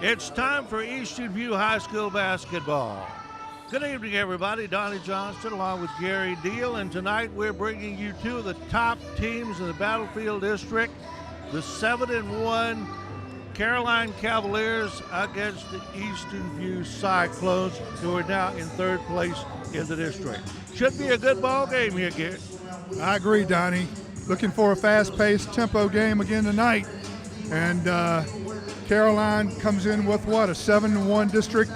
It's time for Eastern View High School basketball. Good evening, everybody. Donnie Johnston along with Gary Deal, and tonight we're bringing you two of the top teams in the Battlefield District, the 7-1 Caroline Cavaliers against the Eastern View Cyclones, who are now in third place in the district. Should be a good ball game here, Gary. I agree, Donnie. Looking for a fast-paced tempo game again tonight, and Caroline comes in with what, a 7-1 district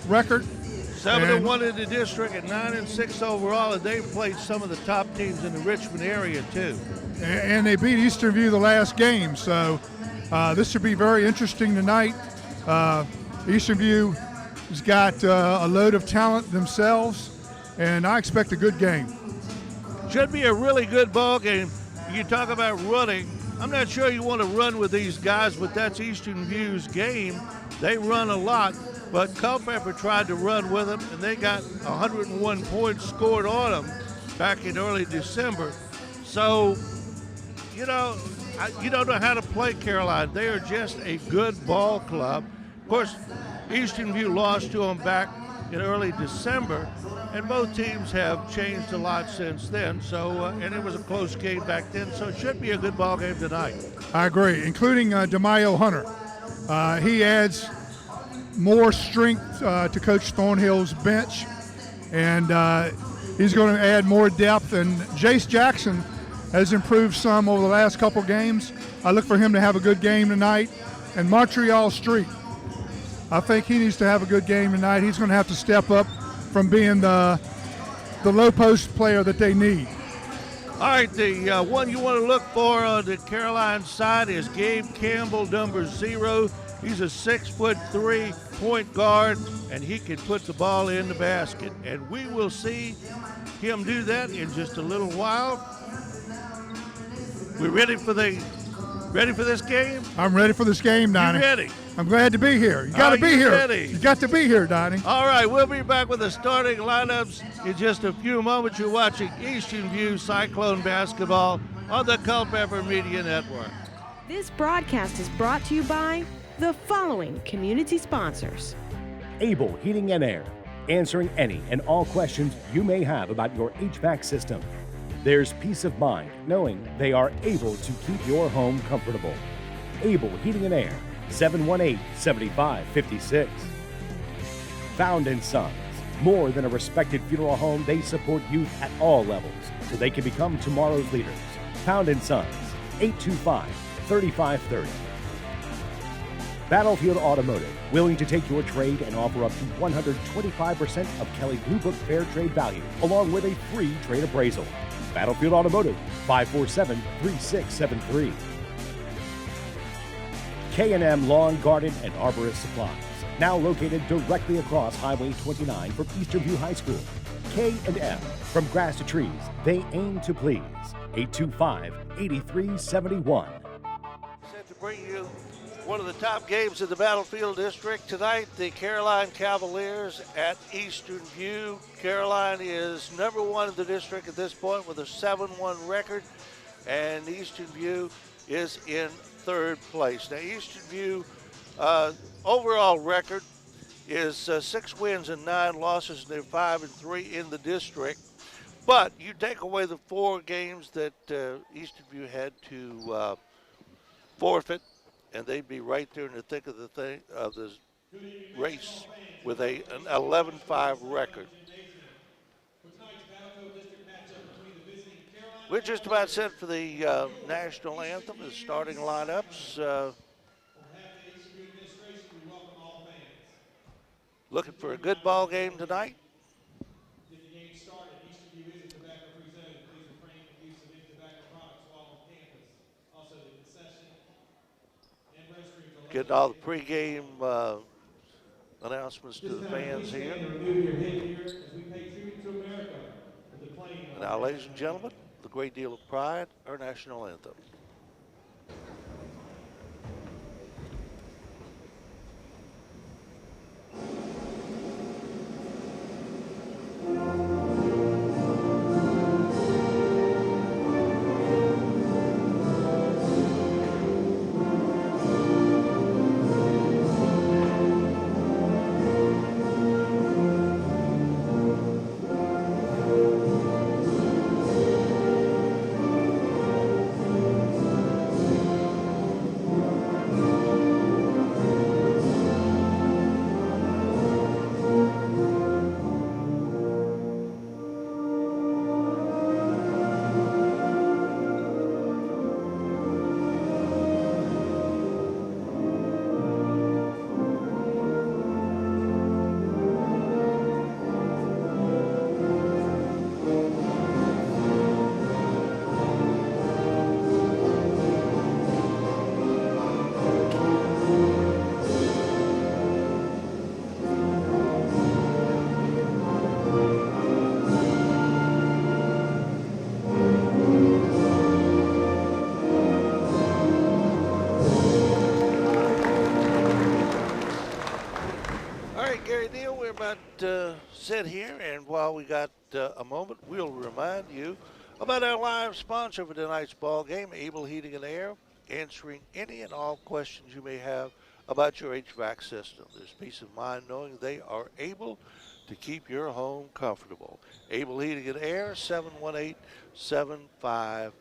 record? 7-1 in the district and 9-6 overall, and they've played some of the top teams in the Richmond area too. And they beat Eastern View the last game, so this should be very interesting tonight. Eastern View has got a load of talent themselves, and I expect a good game. Should be a really good ball game. You talk about running. I'm not sure you want to run with these guys, but that's Eastern View's game. They run a lot, but Culpeper tried to run with them, and they got 101 points scored on them back in early December. So, you don't know how to play Caroline. They are just a good ball club. Of course, Eastern View lost to them back in early December, and both teams have changed a lot since then. So, and it was a close game back then, so it should be a good ball game tonight. I agree, including DeMaio Hunter. He adds more strength to Coach Thornhill's bench, and he's going to add more depth. And Jace Jackson has improved some over the last couple games. I look for him to have a good game tonight. And Montreal Street, I think he needs to have a good game tonight. He's going to have to step up from being the low post player that they need. All right, the one you want to look for on the Caroline side is Gabe Campbell, number 0. He's a 6'3" point guard, and he can put the ball in the basket. And we will see him do that in just a little while. We ready for this game? I'm ready for this game, Donnie. You ready? I'm glad to be here. You got to be here. Ready? You got to be here, Donnie. All right, we'll be back with the starting lineups in just a few moments. You're watching Eastern View Cyclone basketball on the Culpeper Media Network. This broadcast is brought to you by the following community sponsors. Able Heating and Air, answering any and all questions you may have about your HVAC system. There's peace of mind knowing they are able to keep your home comfortable. Able Heating and Air, 718-7556. Found & Sons, more than a respected funeral home, they support youth at all levels so they can become tomorrow's leaders. Found & Sons, 825-3530. Battlefield Automotive, willing to take your trade and offer up to 125% of Kelly Blue Book Fair Trade value, along with a free trade appraisal. Battlefield Automotive, 547-3673. K&M Lawn, Garden, and Arborist Supplies, now located directly across Highway 29 from Eastern View High School. K&M, from grass to trees, they aim to please. 825-8371. Set to bring you one of the top games in the Battlefield District tonight, the Caroline Cavaliers at Eastern View. Caroline is number 1 in the district at this point with a 7-1 record, and Eastern View is in third place. Now, Eastern View overall record is 6 wins and 9 losses, and they're 5-3 in the district. But you take away the 4 games that Eastern View had to forfeit, and they'd be right there in the thick of the race with an 11-5 record. We're just about set for the national anthem, the starting lineups. Looking for a good ball game tonight. Getting all the pregame announcements to the fans here. Now, ladies and gentlemen, with a great deal of pride, our national anthem. right, Gary Neal, we're about set here, and while we got a moment, we'll remind you about our live sponsor for tonight's ball game, Able Heating and Air, answering any and all questions you may have about your HVAC system. There's peace of mind knowing they are able to keep your home comfortable. Able Heating and Air, 718-7556.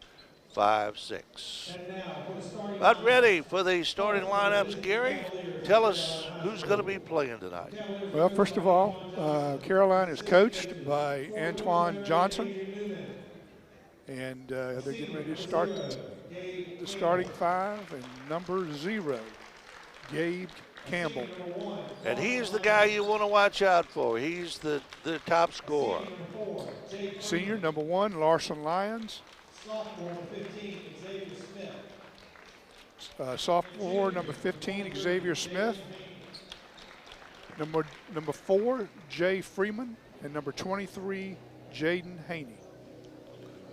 About ready for the starting lineups, Gary. Tell us who's going to be playing tonight. Well, first of all, Caroline is coached by Antoine Johnson, and they're getting ready to start the starting five. And number 0, Gabe Campbell. And he's the guy you want to watch out for. He's the top scorer. Senior, number 1, Larson Lyons. Sophomore, number 15, Xavier Smith. Number 4, Jay Freeman. And number 23, Jaden Haney.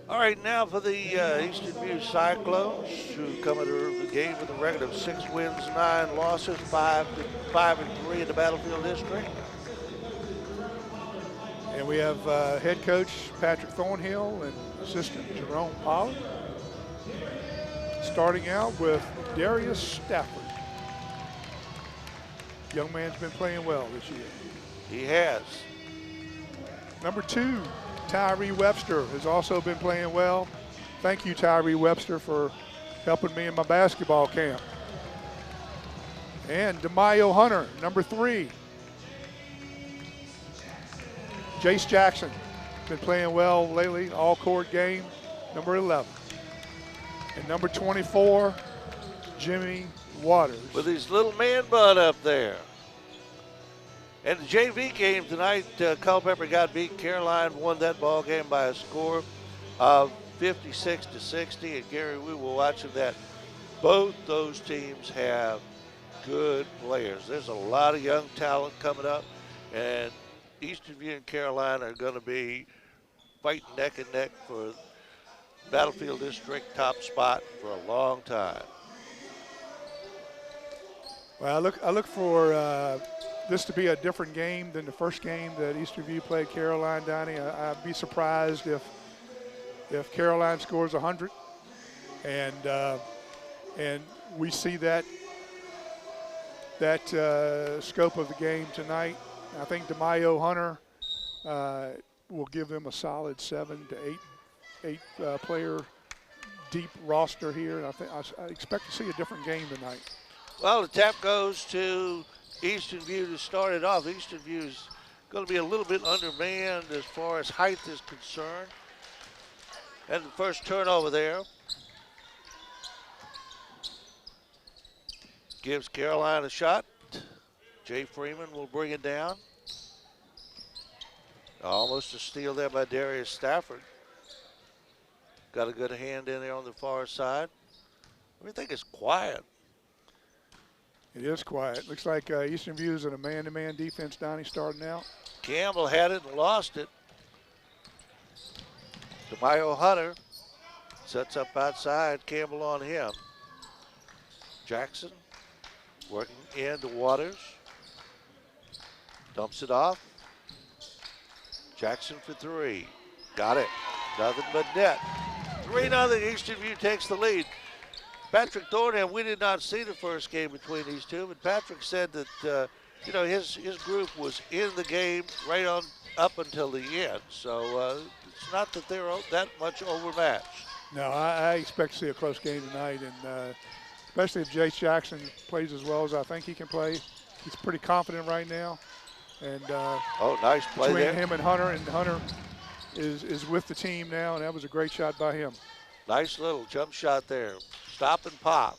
All right, now for the Eastern View Cyclones, who come into the game with a record of 6 wins, 9 losses, 5-3 in the Battlefield District. And we have head coach Patrick Thornhill and assistant Jerome Pollard. Starting out with Darius Stafford. Young man's been playing well this year. He has. Number 2, Tyree Webster has also been playing well. Thank you, Tyree Webster, for helping me in my basketball camp. And DeMayo Hunter, number 3. Jace Jackson, been playing well lately, all-court game, number 11. And number 24, Jimmy Waters. With his little man bun up there. And the JV game tonight, Culpeper got beat. Caroline won that ball game by a score of 56-60. And Gary, we were watching that. Both those teams have good players. There's a lot of young talent coming up, and Eastern View and Caroline are going to be fighting neck and neck for Battlefield District top spot for a long time. Well, I look for this to be a different game than the first game that Eastern View played Caroline, Donnie. I'd be surprised if Caroline scores 100, and we see that scope of the game tonight. I think DeMayo Hunter will give them a solid 7 to 8 player deep roster here. And I expect to see a different game tonight. Well, the tap goes to Eastern View to start it off. Eastern View is going to be a little bit undermanned as far as height is concerned. And the first turnover there gives Caroline a shot. Jay Freeman will bring it down. Almost a steal there by Darius Stafford. Got a good hand in there on the far side. Everything is quiet. It is quiet. Looks like Eastern View is in a man-to-man defense, Donnie, starting out. Campbell had it and lost it. DeMayo Hunter sets up outside. Campbell on him. Jackson working into Waters. Dumps it off. Jackson for 3. Got it. Nothing but net. 3-0. Eastern View takes the lead. Patrick Thornhill, we did not see the first game between these two, but Patrick said that his group was in the game right on up until the end. So it's not that they're that much overmatched. No, I expect to see a close game tonight, and especially if Jace Jackson plays as well as I think he can play. He's pretty confident right now. And nice play between there. him and Hunter is with the team now, and that was a great shot by him. Nice little jump shot there. Stop and pop.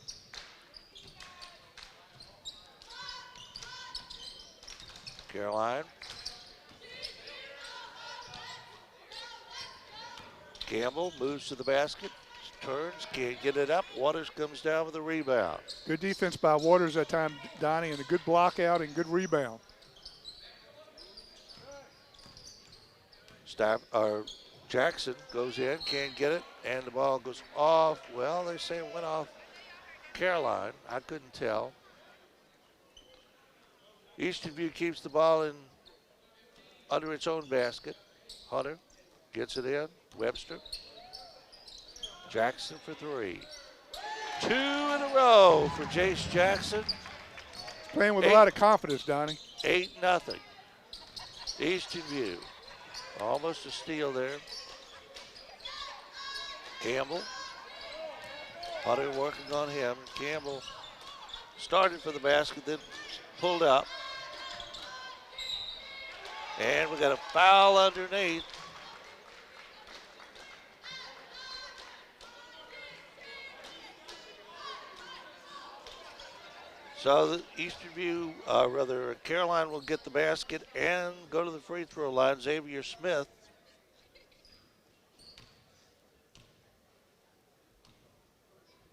Caroline. Campbell moves to the basket, turns, can't get it up. Waters comes down with a rebound. Good defense by Waters that time, Donnie, and a good block out and good rebound. Jackson goes in, can't get it, and the ball goes off. Well, they say it went off Caroline. I couldn't tell. Eastern View keeps the ball in under its own basket. Hunter gets it in. Webster. Jackson for three. 2 in a row for Jace Jackson. Playing with a lot of confidence, Donnie. 8-0. Eastern View. Almost a steal there. Campbell. Hunter working on him. Campbell started for the basket, then pulled up. And we got a foul underneath. So the Eastern View, Caroline will get the basket and go to the free throw line. Xavier Smith.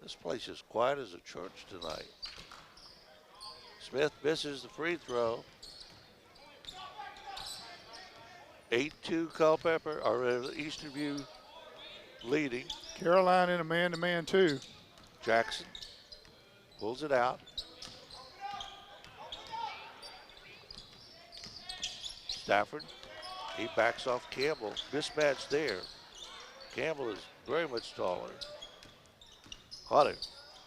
This place is quiet as a church tonight. Smith misses the free throw. 8-2 Culpeper, or Eastern View leading. Caroline in a man-to-man, too. Jackson pulls it out. Stafford, he backs off Campbell. Mismatch there. Campbell is very much taller. Hunter,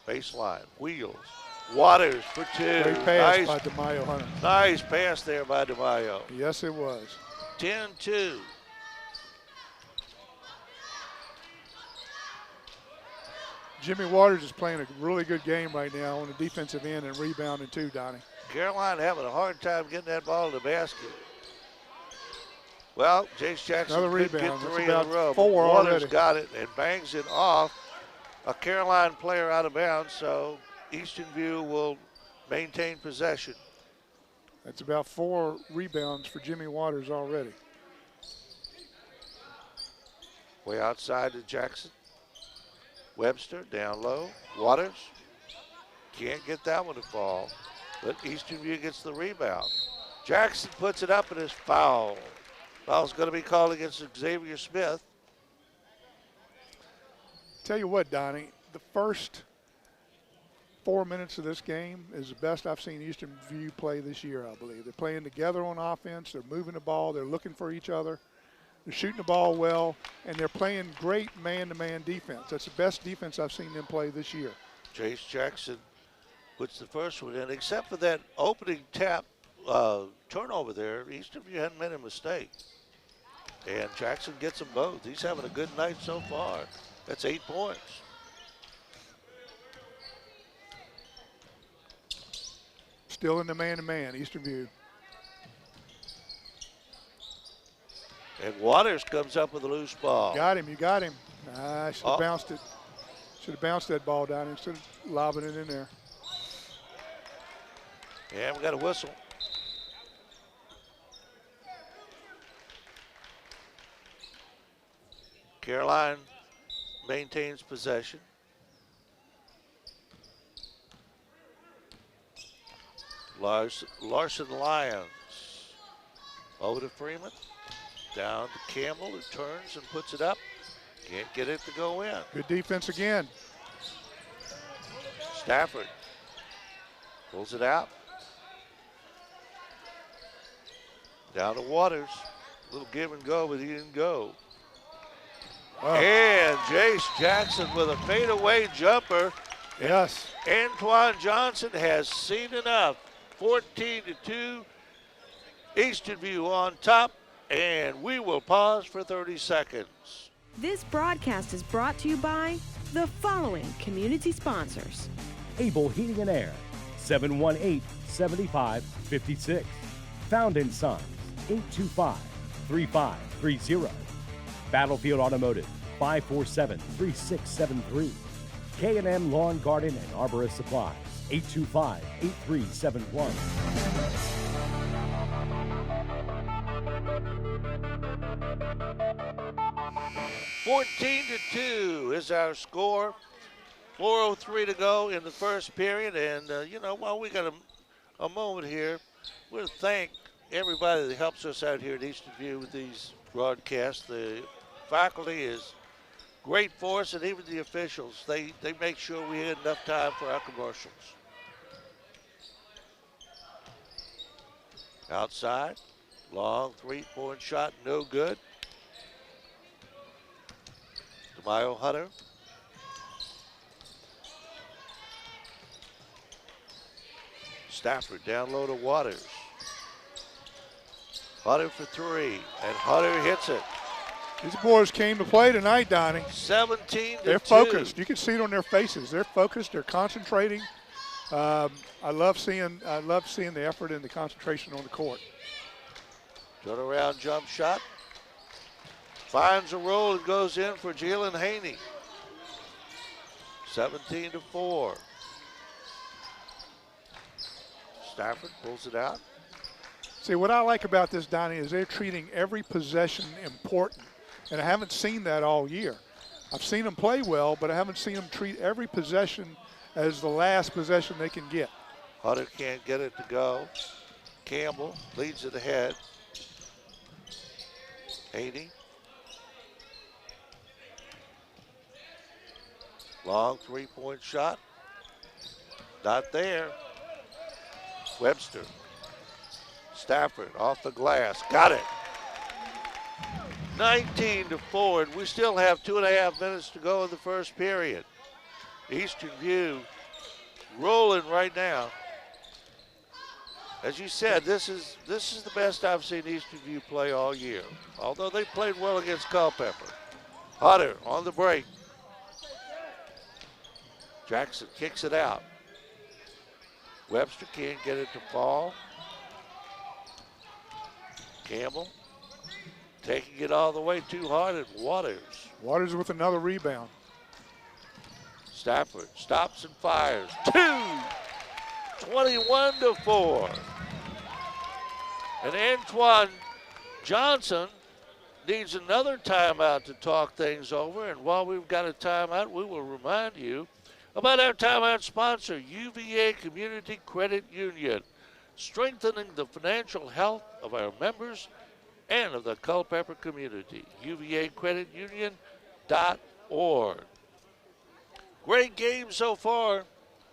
baseline, wheels. Waters for two. Great pass Nice, by DeMaio Hunter. nice pass there by DeMaio. Yes, it was. 10-2. Jimmy Waters is playing a really good game right now on the defensive end and rebounding too, Donnie. Caroline having a hard time getting that ball to the basket. Well, Jace Jackson Another could rebound. get That's 3 in a about row. 4 Waters already. got it and bangs it off. A Caroline player out of bounds, so Eastern View will maintain possession. That's about 4 rebounds for Jimmy Waters already. Way outside to Jackson. Webster down low. Waters can't get that one to fall, but Eastern View gets the rebound. Jackson puts it up and is fouled. Foul's going to be called against Xavier Smith. Tell you what, Donnie, the first 4 minutes of this game is the best I've seen Eastern View play this year, I believe. They're playing together on offense. They're moving the ball. They're looking for each other. They're shooting the ball well, and they're playing great man-to-man defense. That's the best defense I've seen them play this year. Jace Jackson puts the first one in, except for that opening tap turnover there. Eastern View hadn't made a mistake. And Jackson gets them both. He's having a good night so far. That's 8 points. Still in the man-to-man, Eastern View. And Waters comes up with a loose ball. Got him, you got him. I should have Oh. bounced it. Should have bounced that ball down instead of lobbing it in there. And we got a whistle. Caroline maintains possession. Larson Lyons over to Freeman. Down to Campbell, who turns and puts it up. Can't get it to go in. Good defense again. Stafford pulls it out. Down to Waters. A little give and go, but he didn't go. Wow. And Jace Jackson with a fadeaway jumper. Yes. Antoine Johnson has seen enough. 14-2. Eastern View on top. And we will pause for 30 seconds. This broadcast is brought to you by the following community sponsors. Able Heating and Air, 718-7556. Found in Sons, 825-3530. Battlefield Automotive, 547-3673. K&M Lawn, Garden, and Arborist Supplies, 825-8371. 14-2 is our score. 4:03 to go in the first period. And, while we got a moment here, we'll thank everybody that helps us out here at Eastern View with these broadcasts. The faculty is great for us, and even the officials. They make sure we had enough time for our commercials. Outside, long three-point shot, no good. DeMaio Hunter. Stafford down low to Waters. Hunter for three, and Hunter hits it. These boys came to play tonight, Donnie. 17 to 2. They're focused. You can see it on their faces. They're focused. They're concentrating. I love seeing the effort and the concentration on the court. Turnaround jump shot. Finds a roll and goes in for Jalen Haney. 17 to 4. Stafford pulls it out. See, what I like about this, Donnie, is they're treating every possession important. And I haven't seen that all year. I've seen them play well, but I haven't seen them treat every possession as the last possession they can get. Hunter can't get it to go. Campbell leads it ahead. Haney. Long three-point shot. Not there. Webster. Stafford off the glass. Got it. 19 to 4, and we still have 2.5 minutes to go in the first period. Eastern View rolling right now. As you said, this is the best I've seen Eastern View play all year, although they played well against Culpeper. Hunter on the break. Jackson kicks it out. Webster can't get it to fall. Campbell taking it all the way too hard at Waters. Waters with another rebound. Stafford stops and fires. 21 to 4. And Antoine Johnson needs another timeout to talk things over. And while we've got a timeout, we will remind you about our timeout sponsor, UVA Community Credit Union, strengthening the financial health of our members and of the Culpeper community. UVACreditUnion.org. Great game so far.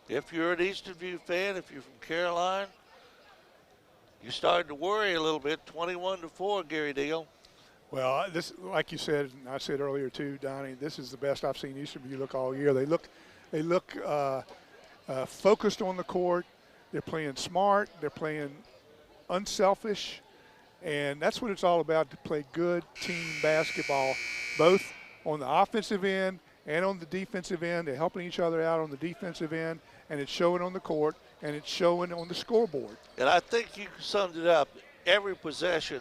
If you're an Eastern View fan, if you're from Caroline, you're starting to worry a little bit. 21 to 4, Gary Deal. Well, this, like you said, and I said earlier too, Donnie, this is the best I've seen Eastern View look all year. They look focused on the court. They're playing smart. They're playing unselfish. And that's what it's all about, to play good team basketball, both on the offensive end and on the defensive end. They're helping each other out on the defensive end, and it's showing on the court, and it's showing on the scoreboard. And I think you summed it up. Every possession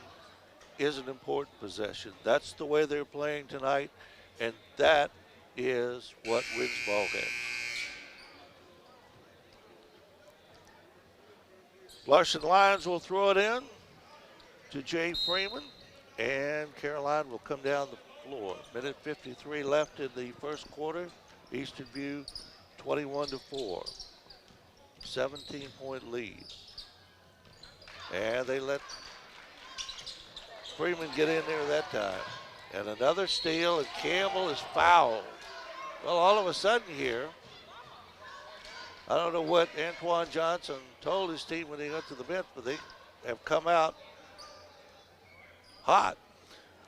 is an important possession. That's the way they're playing tonight, and that is what wins ball games. Larson Lions will throw it in to Jay Freeman, and Caroline will come down the floor. Minute 53 left in the first quarter. Eastern View 21 to 4. 17-point lead. And they let Freeman get in there that time. And another steal, and Campbell is fouled. Well, all of a sudden here, I don't know what Antoine Johnson told his team when he went to the bench, but they have come out hot.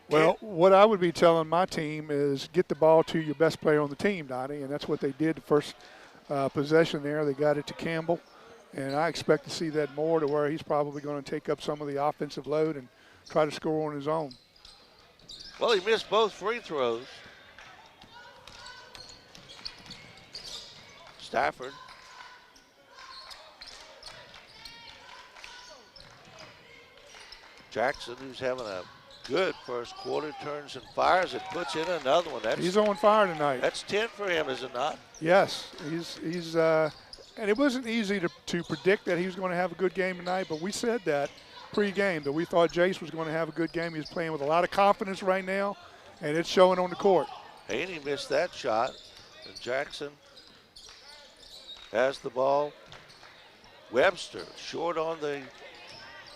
Well, what I would be telling my team is get the ball to your best player on the team, Donnie, and that's what they did the first possession there. They got it to Campbell, and I expect to see that more, to where he's probably going to take up some of the offensive load and try to score on his own. Well, he missed both free throws. Stafford. Jackson, who's having a good first quarter, turns and fires and puts in another one. He's on fire tonight. That's 10 for him, is it not? Yes, he's and it wasn't easy to predict that he was going to have a good game tonight, but we said that pre-game, that we thought Jace was going to have a good game. He's playing with a lot of confidence right now, and it's showing on the court. Haney missed that shot, and Jackson has the ball. Webster short on the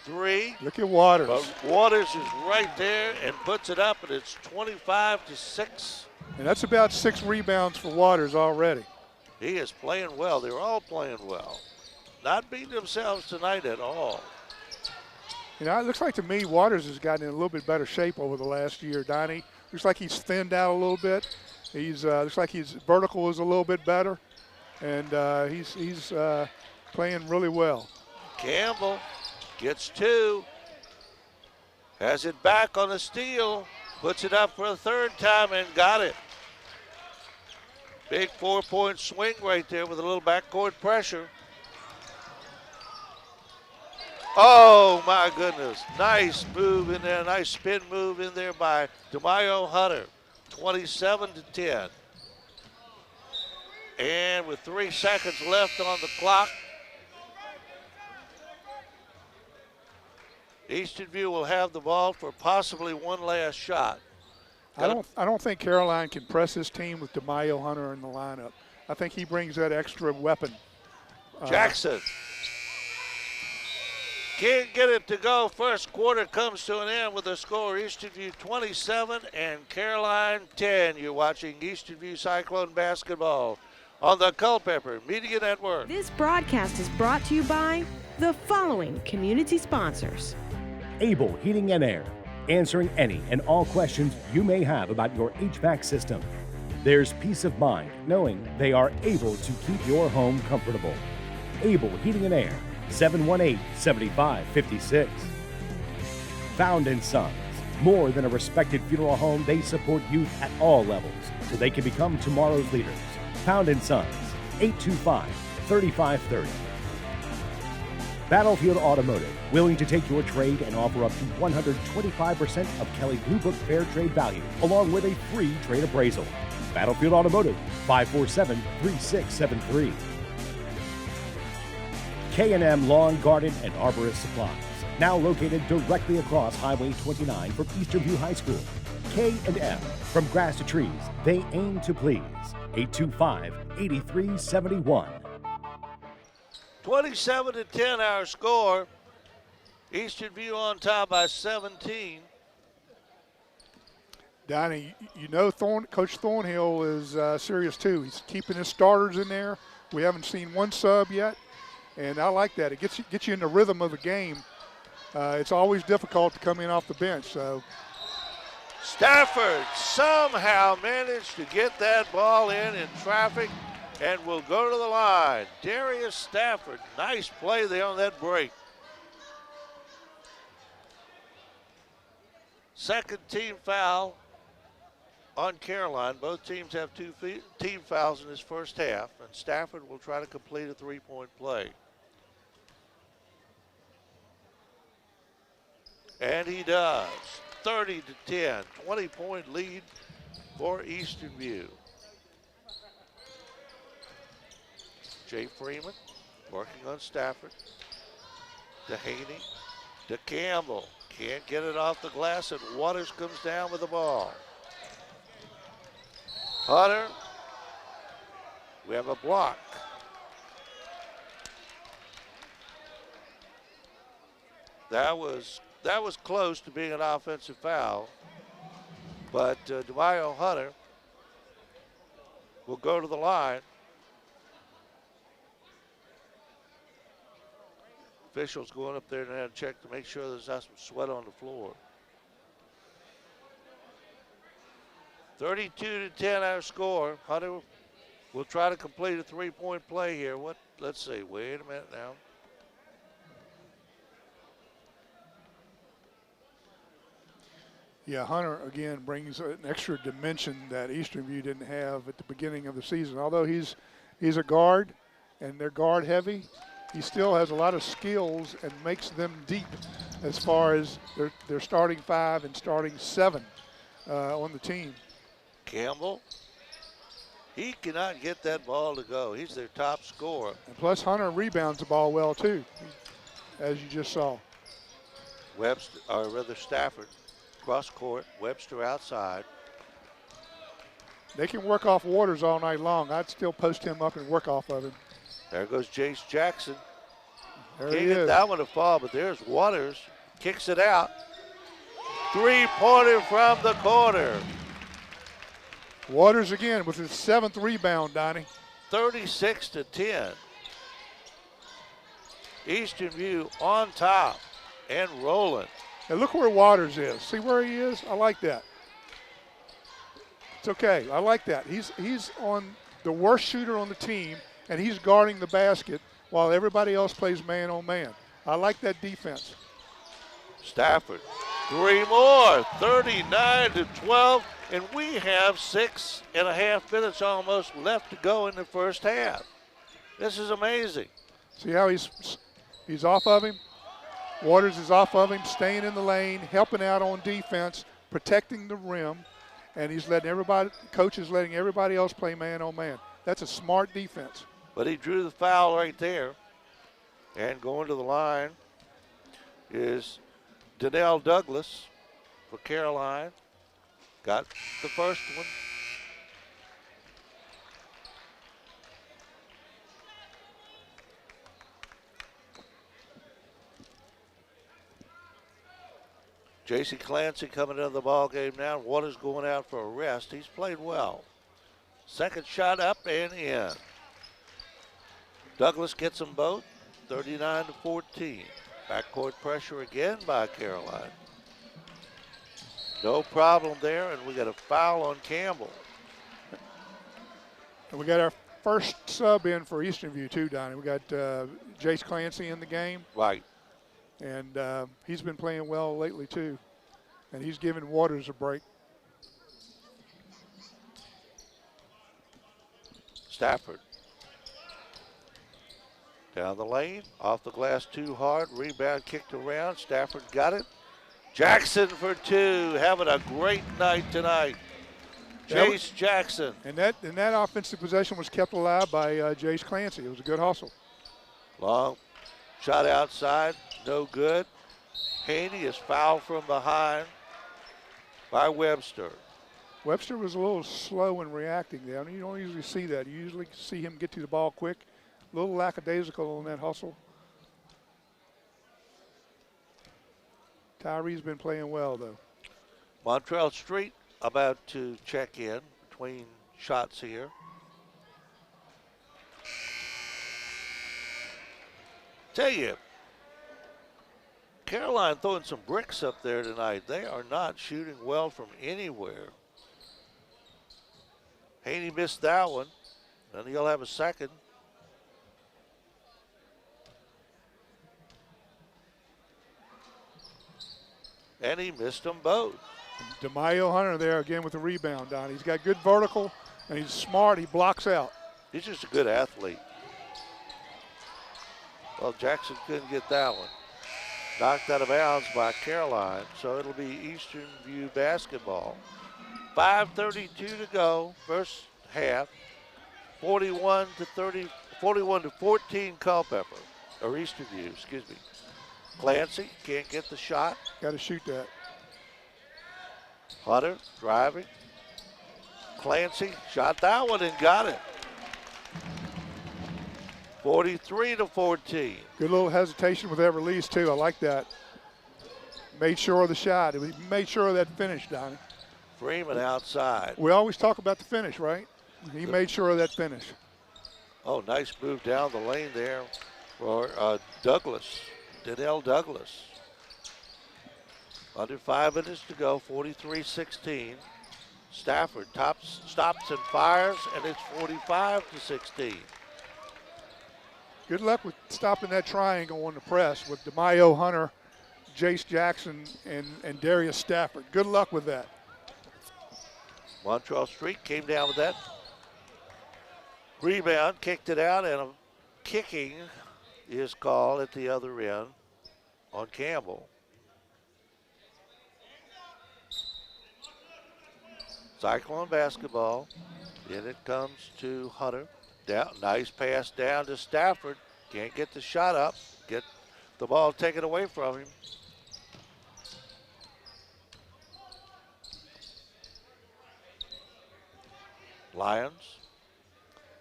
three. Look at Waters. But Waters is right there and puts it up, and it's 25 to 6. And that's about 6 rebounds for Waters already. He is playing well. They're all playing well. Not beating themselves tonight at all. You know, it looks like to me Waters has gotten in a little bit better shape over the last year, Donnie. Looks like he's thinned out a little bit. He's looks like his vertical is a little bit better, and he's playing really well. Campbell gets 2. Has it back on the steal. Puts it up for a third time and got it. Big 4-point swing right there with a little backcourt pressure. Oh, my goodness. Nice move in there. Nice spin move in there by DeMaio Hunter. 27-10. And with 3 seconds left on the clock, Eastern View will have the ball for possibly one last shot. I don't think Caroline can press this team with DeMaio Hunter in the lineup. I think he brings that extra weapon. Jackson can't get it to go. First quarter comes to an end with the score Eastern View 27 and Caroline 10. You're watching Eastern View Cyclone basketball on the Culpeper Media Network. This broadcast is brought to you by the following community sponsors. Able Heating and Air, answering any and all questions you may have about your HVAC system. There's peace of mind knowing they are able to keep your home comfortable. Able Heating and Air, 718-7556. Found & Sons, more than a respected funeral home, they support youth at all levels so they can become tomorrow's leaders. Found & Sons, 825-3530. Battlefield Automotive, willing to take your trade and offer up to 125% of Kelly Blue Book Fair Trade value, along with a free trade appraisal. Battlefield Automotive, 547-3673. K&M Lawn, Garden, and Arborist Supplies, now located directly across Highway 29 from Eastern View High School. K&M, from grass to trees, they aim to please. 825-8371. 27-10 our score. Eastern View on top by 17. Donnie, you know Coach Thornhill is serious too. He's keeping his starters in there. We haven't seen one sub yet, and I like that. It gets you in the rhythm of the game. It's always difficult to come in off the bench. So Stafford somehow managed to get that ball in traffic and will go to the line. Darius Stafford, nice play there on that break. Second team foul on Caroline. Both teams have 2 team fouls in this first half, and Stafford will try to complete a 3-point play. And he does. 30-10, 20-point lead for Eastern View. Jay Freeman working on Stafford. To Haney. To Campbell. Can't get it off the glass, and Waters comes down with the ball. Hunter. We have a block. That was close to being an offensive foul, but DeMaio Hunter will go to the line. Officials going up there and check to make sure there's not some sweat on the floor. 32-10 our score. Hunter will try to complete a 3-point play here. Let's see, wait a minute now. yeah, Hunter again brings an extra dimension that Eastern View didn't have at the beginning of the season. Although he's a guard and they're guard heavy, he still has a lot of skills and makes them deep as far as their starting 5 and starting 7 on the team. Campbell, he cannot get that ball to go. He's their top scorer. And plus Hunter rebounds the ball well too, as you just saw. Webster, or rather Stafford, cross court, Webster outside. They can work off Waters all night long. I'd still post him up and work off of him. There goes Jace Jackson. There Can't he get is. that one to fall, but there's Waters. Kicks it out. 3-pointer from the corner. Waters again with his 7th rebound, Donnie. 36-10. Eastern View on top. and rolling. And look where Waters is. See where he is? I like that. It's okay. I like that. He's on the worst shooter on the team, and he's guarding the basket while everybody else plays man on man. I like that defense. Stafford, 3 more, 39-12, and we have 6.5 minutes almost left to go in the first half. This is amazing. See how he's off of him? Waters is off of him, staying in the lane, helping out on defense, protecting the rim, and he's letting everybody, coach is letting everybody else play man on man. That's a smart defense. But he drew the foul right there. And going to the line is Donnell Douglas for Caroline. Got the first one. J.C. Clancy coming into the ball game now. Waters going out for a rest. He's played well. Second shot up and in. Douglas gets them both, 39-14. Backcourt pressure again by Caroline. No problem there, and we got a foul on Campbell. And we got our first sub in for Eastern View too, Donnie. We got Jace Clancy in the game. Right. And he's been playing well lately too. And he's giving Waters a break. Stafford. Down the lane, off the glass too hard, rebound kicked around. Stafford got it. Jackson for 2, having a great night tonight. Jace Jackson. And that offensive possession was kept alive by Jace Clancy. It was a good hustle. Long shot outside, no good. Haney is fouled from behind by Webster. Webster was a little slow in reacting there. I mean, you don't usually see that. You usually see him get to the ball quick. A little lackadaisical on that hustle. Tyree's been playing well, though. Montrell Street about to check in between shots here. Tell you, Caroline throwing some bricks up there tonight. They are not shooting well from anywhere. Haney missed that one, and he'll have a second. And he missed them both. DeMaio Hunter there again with the rebound, Don. He's got good vertical, and he's smart. He blocks out. He's just a good athlete. Well, Jackson couldn't get that one. Knocked out of bounds by Caroline, so it'll be Eastern View basketball. 5:32 to go, first half. 41-14 Culpeper, or Eastern View, excuse me. Clancy can't get the shot. Got to shoot that. Hunter driving. Clancy shot that one and got it. 43-14. Good little hesitation with that release, too. I like that. Made sure of the shot. He made sure of that finish, Donnie. Freeman outside. We always talk about the finish, right? He made sure of that finish. Oh, nice move down the lane there for Douglas. Donnell Douglas. Under 5 minutes to go, 43-16. Stafford stops and fires, and it's 45-16. Good luck with stopping that triangle on the press with DeMaio Hunter, Jace Jackson, and Darius Stafford. Good luck with that. Montrell Street came down with that rebound, kicked it out, and a kicking is called at the other end on Campbell. Cyclone basketball. In it comes to Hunter. Down, nice pass down to Stafford. Can't get the shot up. Get the ball taken away from him. Lions.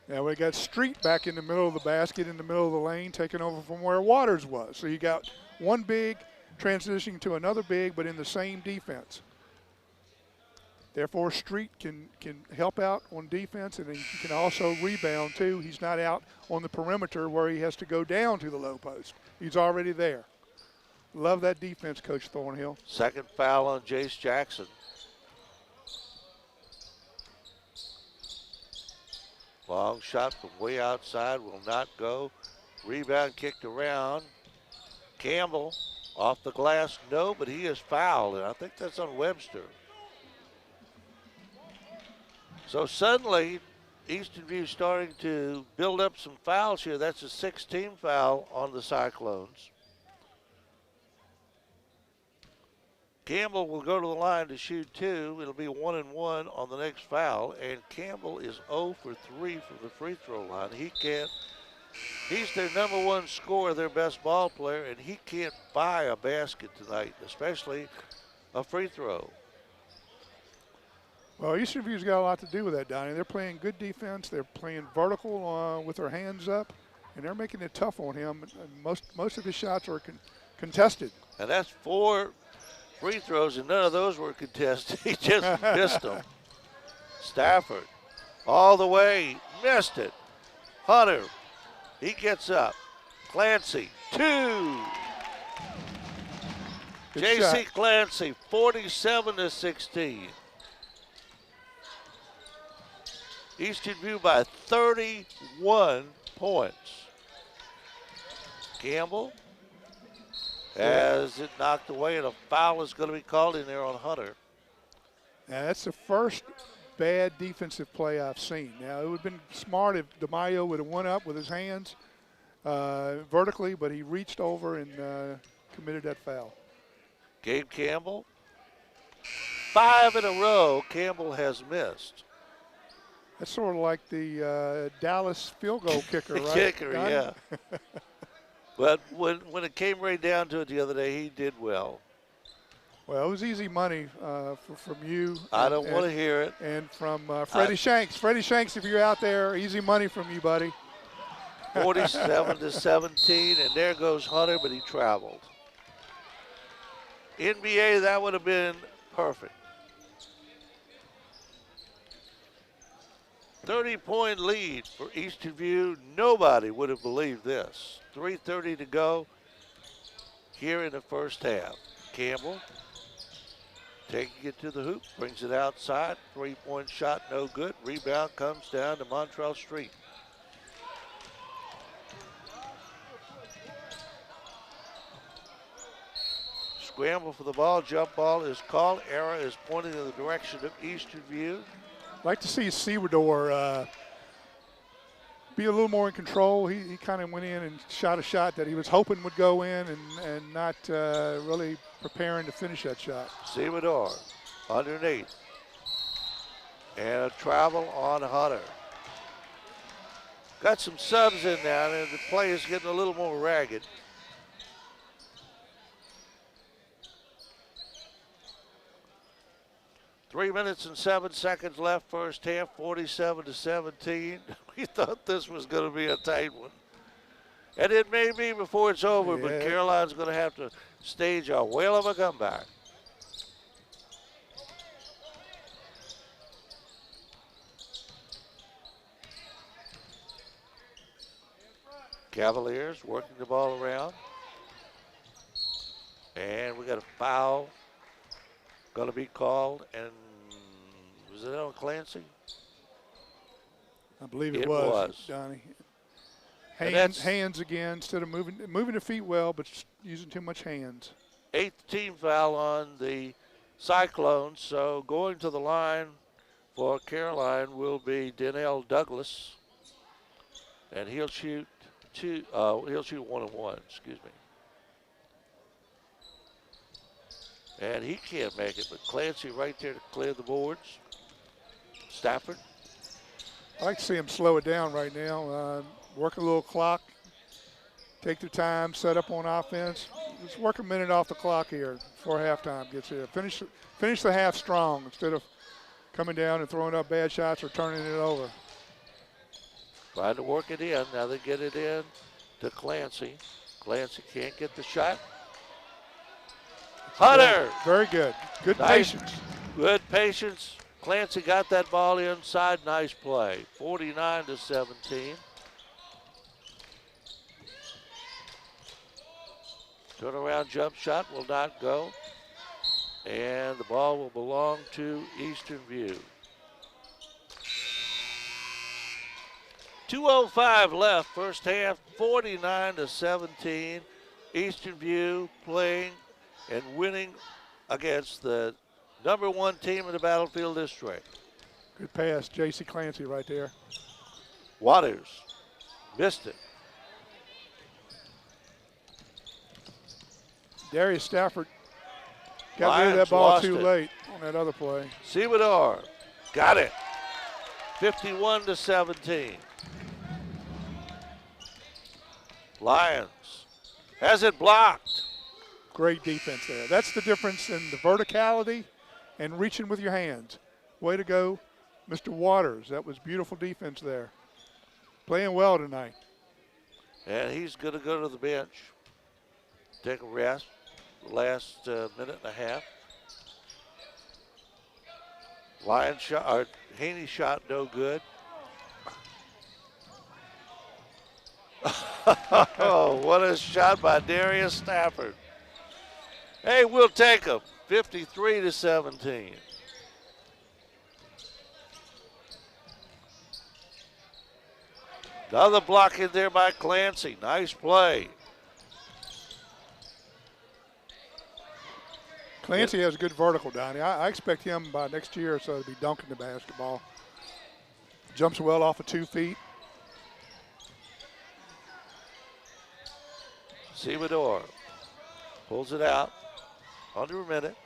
Now we got Street back in the middle of the basket, in the middle of the lane, taking over from where Waters was. So you got one big transitioning to another big, but in the same defense. Therefore, Street can help out on defense, and he can also rebound too. He's not out on the perimeter where he has to go down to the low post. He's already there. Love that defense, Coach Thornhill. Second foul on Jace Jackson. Long shot from way outside will not go. Rebound kicked around. Campbell off the glass, no, but he is fouled, and I think that's on Webster. So suddenly, Eastern View starting to build up some fouls here. That's a 6-team foul on the Cyclones. Campbell will go to the line to shoot 2. It'll be 1-1 on the next foul, and Campbell is 0 for 3 from the free throw line. He's their number 1 scorer, their best ball player, and he can't buy a basket tonight, especially a free throw. Well, Eastern View's got a lot to do with that, Donnie. They're playing good defense. They're playing vertical with their hands up, and they're making it tough on him. And most of his shots are contested. And that's 4 free throws, and none of those were contested. He just missed them. Stafford all the way, missed it. Hunter, he gets up. Clancy, 2. J.C. Clancy, 47-16. Eastern View by 31 points. Campbell has it knocked away, and a foul is going to be called in there on Hunter. Now, that's the first bad defensive play I've seen. Now, it would have been smart if DeMaio would have went up with his hands vertically, but he reached over and committed that foul. Gabe Campbell, 5 in a row Campbell has missed. That's sort of like the Dallas field goal kicker, right? Kicker, yeah. But when it came right down to it the other day, he did well. Well, it was easy money from you. I don't want to hear it. And from Freddie Shanks. Freddie Shanks, if you're out there, easy money from you, buddy. 47-17, and there goes Hunter, but he traveled. NBA, that would have been perfect. 30-point lead for Eastern View. Nobody would have believed this. 3:30 to go here in the first half. Campbell taking it to the hoop, brings it outside. 3-point shot, no good. Rebound comes down to Montrell Street. Scramble for the ball, jump ball is called. Error is pointing in the direction of Eastern View. I'd like to see Sewador be a little more in control. He kind of went in and shot a shot that he was hoping would go in and not really preparing to finish that shot. Sewador underneath. And a travel on Hunter. Got some subs in now, and the play is getting a little more ragged. Three minutes and 7 seconds left first half, 47-17. We thought this was going to be a tight one. And it may be before it's over, but Caroline's going to have to stage a whale of a comeback. Cavaliers working the ball around. And we got a foul going to be called, and was it on Clancy? I believe it was, Donnie. Hands again, instead of moving the feet well, but using too much hands. 8th team foul on the Cyclones, so going to the line for Caroline will be Donnell Douglas, and he'll shoot 1-1, excuse me. And he can't make it, but Clancy right there to clear the boards. Stafford. I like to see him slow it down right now. Work a little clock. Take their time, set up on offense. Let's work a minute off the clock here before halftime gets here. Finish the half strong instead of coming down and throwing up bad shots or turning it over. Trying to work it in. Now they get it in to Clancy. Clancy can't get the shot. Hunter. Very good. Good patience. Good patience. Clancy got that ball inside. Nice play. 49-17. Turnaround jump shot will not go. And the ball will belong to Eastern View. 2:05 left, first half, 49-17. Eastern View playing and winning against the number 1 team in the Battlefield District. Good pass, J.C. Clancy right there. Waters missed it. Darius Stafford got rid of that ball too late on that other play. Seamador got it. 51-17. Lions has it blocked. Great defense there. That's the difference in the verticality and reaching with your hands. Way to go, Mr. Waters. That was beautiful defense there. Playing well tonight. And he's going to go to the bench. Take a rest. Last minute and a half. Lions shot, or Haney shot no good. Oh, what a shot by Darius Stafford. Hey, we'll take him. 53-17. Another block in there by Clancy. Nice play. Clancy has a good vertical, Donnie. I expect him by next year or so to be dunking the basketball. Jumps well off of 2 feet. Seamador pulls it out. Under a minute.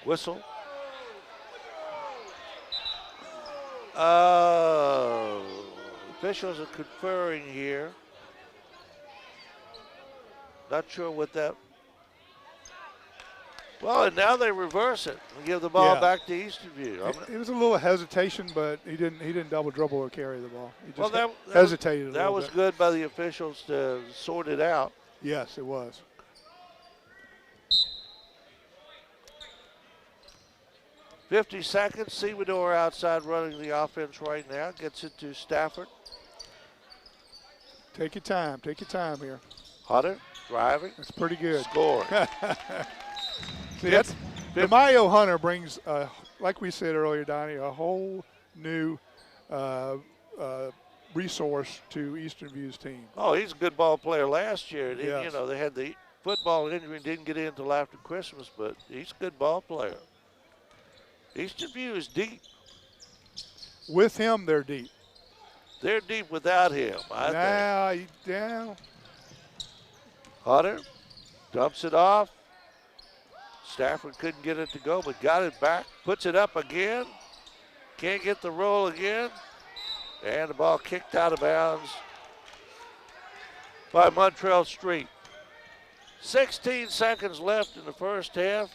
Whistle. Officials are conferring here. Not sure what that. Well, and now they reverse it and give the ball back to Eastern View. It was a little hesitation, but he didn't double dribble or carry the ball. He just that hesitated a little bit. That was good by the officials to sort it out. Yes, it was. .50 seconds. Seamador outside running the offense right now. Gets it to Stafford. Take your time. Take your time here. Hunter driving. That's pretty good. Score. See, DeMaio Hunter brings, like we said earlier, Donnie, a whole new resource to Eastern View's team. Oh, he's a good ball player last year. Yes. You know, they had the football injury and didn't get in until after Christmas, but he's a good ball player. Eastern View is deep. With him, they're deep. They're deep without him, I think. Yeah. Hunter dumps it off. Stafford couldn't get it to go, but got it back. Puts it up again. Can't get the roll again. And the ball kicked out of bounds by Montreal Street. 16 seconds left in the first half.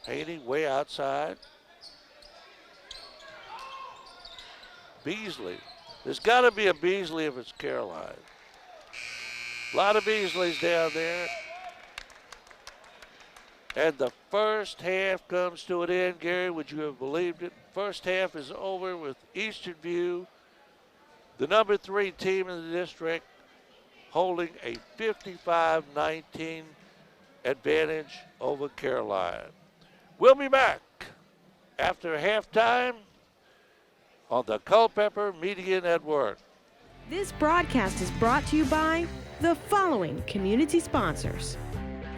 Haney way outside. Beasley. There's got to be a Beasley if it's Caroline. A lot of Beasleys down there. And the first half comes to an end. Gary, would you have believed it? First half is over with Eastern View, the number 3 team in the district, holding a 55-19 advantage over Caroline. We'll be back after halftime on the Culpeper Media Network. This broadcast is brought to you by the following community sponsors.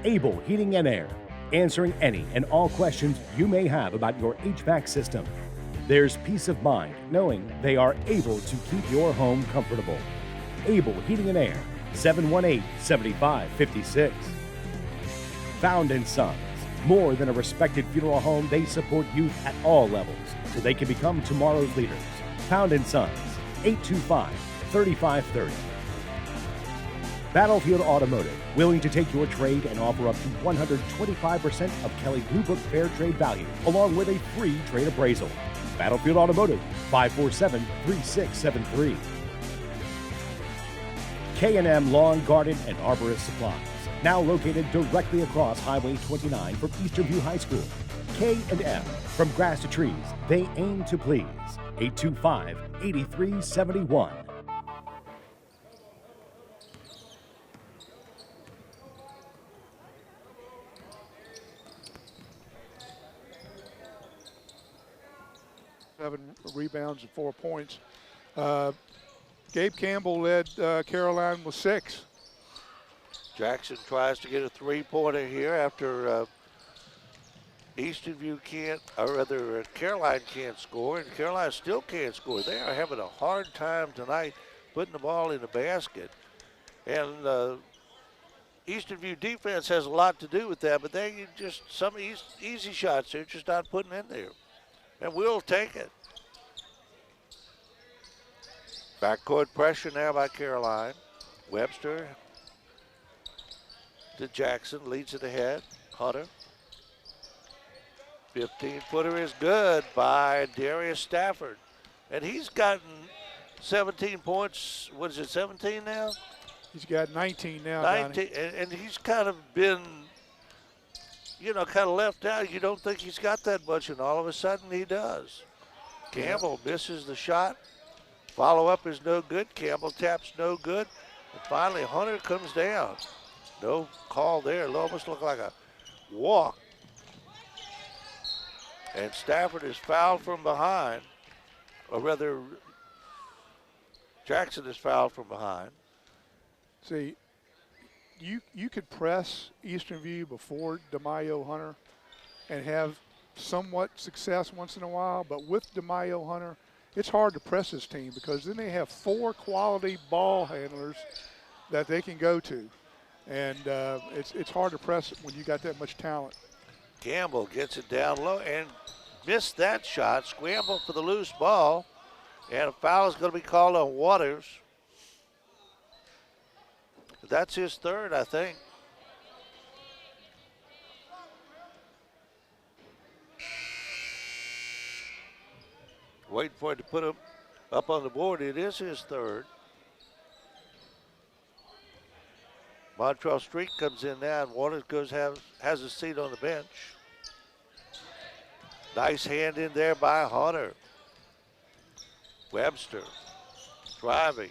Able Heating and Air, answering any and all questions you may have about your HVAC system. There's peace of mind knowing they are able to keep your home comfortable. Able Heating and Air, 718-7556. Found & Sons, more than a respected funeral home, they support youth at all levels so they can become tomorrow's leaders. Found & Sons, 825-3530. Battlefield Automotive, willing to take your trade and offer up to 125% of Kelley Blue Book Fair Trade value, along with a free trade appraisal. Battlefield Automotive, 547-3673. K&M Lawn, Garden, and Arborist Supplies, now located directly across Highway 29 from Eastern View High School. K&M, From grass to trees, they aim to please. 825-8371. Seven rebounds and 4 points. Gabe Campbell led Caroline with 6. Jackson tries to get a three-pointer here after Eastern View can't, or rather Caroline can't score, and Caroline still can't score. They are having a hard time tonight putting the ball in the basket. And Eastern View defense has a lot to do with that, but they just, some easy shots they're just not putting in there. And we'll take it. Backcourt pressure now by Caroline. Webster to Jackson, leads it ahead. Hunter. 15-footer is good by Darius Stafford. And he's gotten 17 points. What is it, 17 now? He's got 19 now, 19, and he's kind of been, you know, kind of left out. You don't think he's got that much, and all of a sudden he does. Campbell misses the shot. Follow-up is no good. Campbell taps no good. And finally, Hunter comes down. No call there. It almost looked like a walk. And Stafford is fouled from behind. Or rather, Jackson is fouled from behind. See, you could press Eastern View before DeMaio Hunter and have somewhat success once in a while, but with DeMaio Hunter, it's hard to press this team because then they have 4 quality ball handlers that they can go to. And it's hard to press when you got that much talent. Campbell gets it down low and missed that shot. Scramble for the loose ball. And a foul is going to be called on Waters. That's his third, I think. Waiting for it to put him up on the board. It is his third. Montrell Street comes in now, and Waters has a seat on the bench. Nice hand in there by Hunter. Webster driving.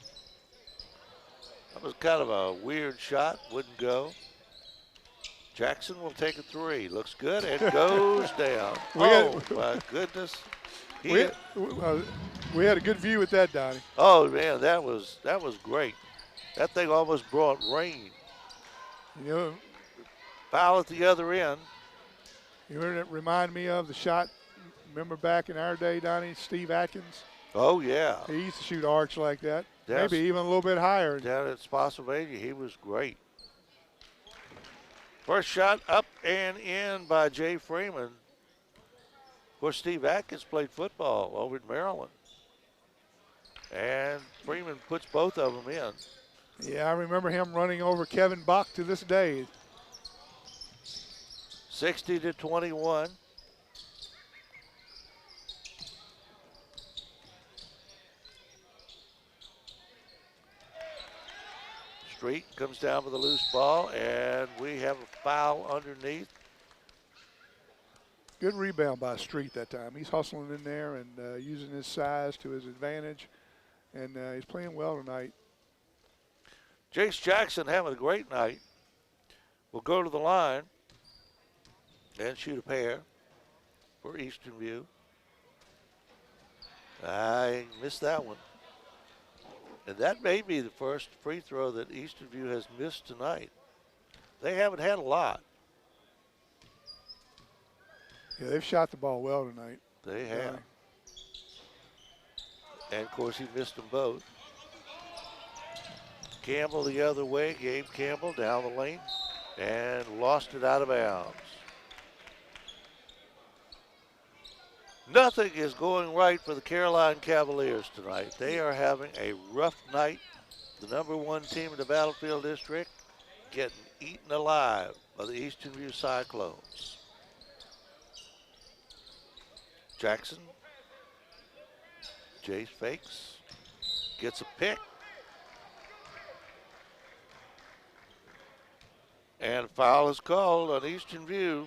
That was kind of a weird shot, wouldn't go. Jackson will take a three. Looks good and goes down. My goodness. We had a good view with that, Donnie. Oh man, that was great. That thing almost brought rain. You know, foul at the other end. You heard it remind me of the shot. Remember back in our day, Donnie, Steve Atkins? Oh yeah. He used to shoot arcs like that. That's, maybe even a little bit higher. Down at Spotsylvania, he was great. First shot up and in by Jay Freeman. Of course, Steve Atkins played football over in Maryland. And Freeman puts both of them in. Yeah, I remember him running over Kevin Bach to this day. 60-21. Street comes down with a loose ball, and we have a foul underneath. Good rebound by Street that time. He's hustling in there and using his size to his advantage, and he's playing well tonight. Jace Jackson having a great night. Will go to the line and shoot a pair for Eastern View. I missed that one. And that may be the first free throw that Eastern View has missed tonight. They haven't had a lot. Yeah, they've shot the ball well tonight. They have. And, of course, he missed them both. Campbell the other way. Gabe Campbell down the lane and lost it out of bounds. Nothing is going right for the Caroline Cavaliers tonight. They are having a rough night. The #1 team in the Battlefield District getting eaten alive by the Eastern View Cyclones. Jackson. Jace fakes. Gets a pick. And a foul is called on Eastern View.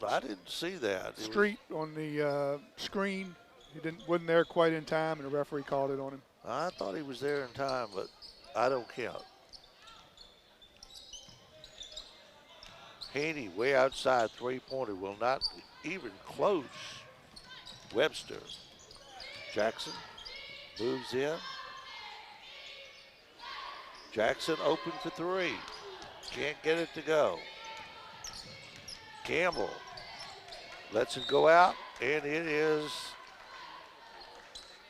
I didn't see that. Street on the screen. He wasn't there quite in time, and the referee called it on him. I thought he was there in time, but I don't count. Haney way outside three-pointer will not even close. Webster. Jackson moves in. Jackson open for three. Can't get it to go. Campbell lets it go out, and it is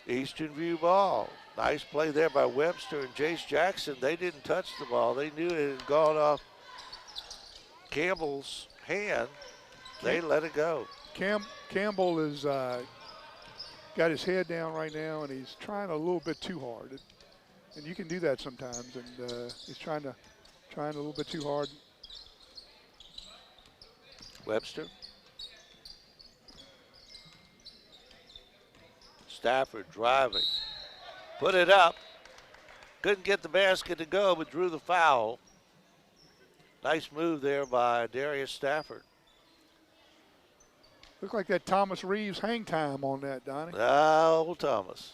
Eastern View ball. Nice play there by Webster and Jace Jackson. They didn't touch the ball. They knew it had gone off Campbell's hand. They let it go. Campbell is got his head down right now, and he's trying a little bit too hard. And you can do that sometimes, and he's trying a little bit too hard. Webster. Stafford driving. Put it up. Couldn't get the basket to go, but drew the foul. Nice move there by Darius Stafford. Looked like that Thomas Reeves hang time on that, Donnie. Old Thomas.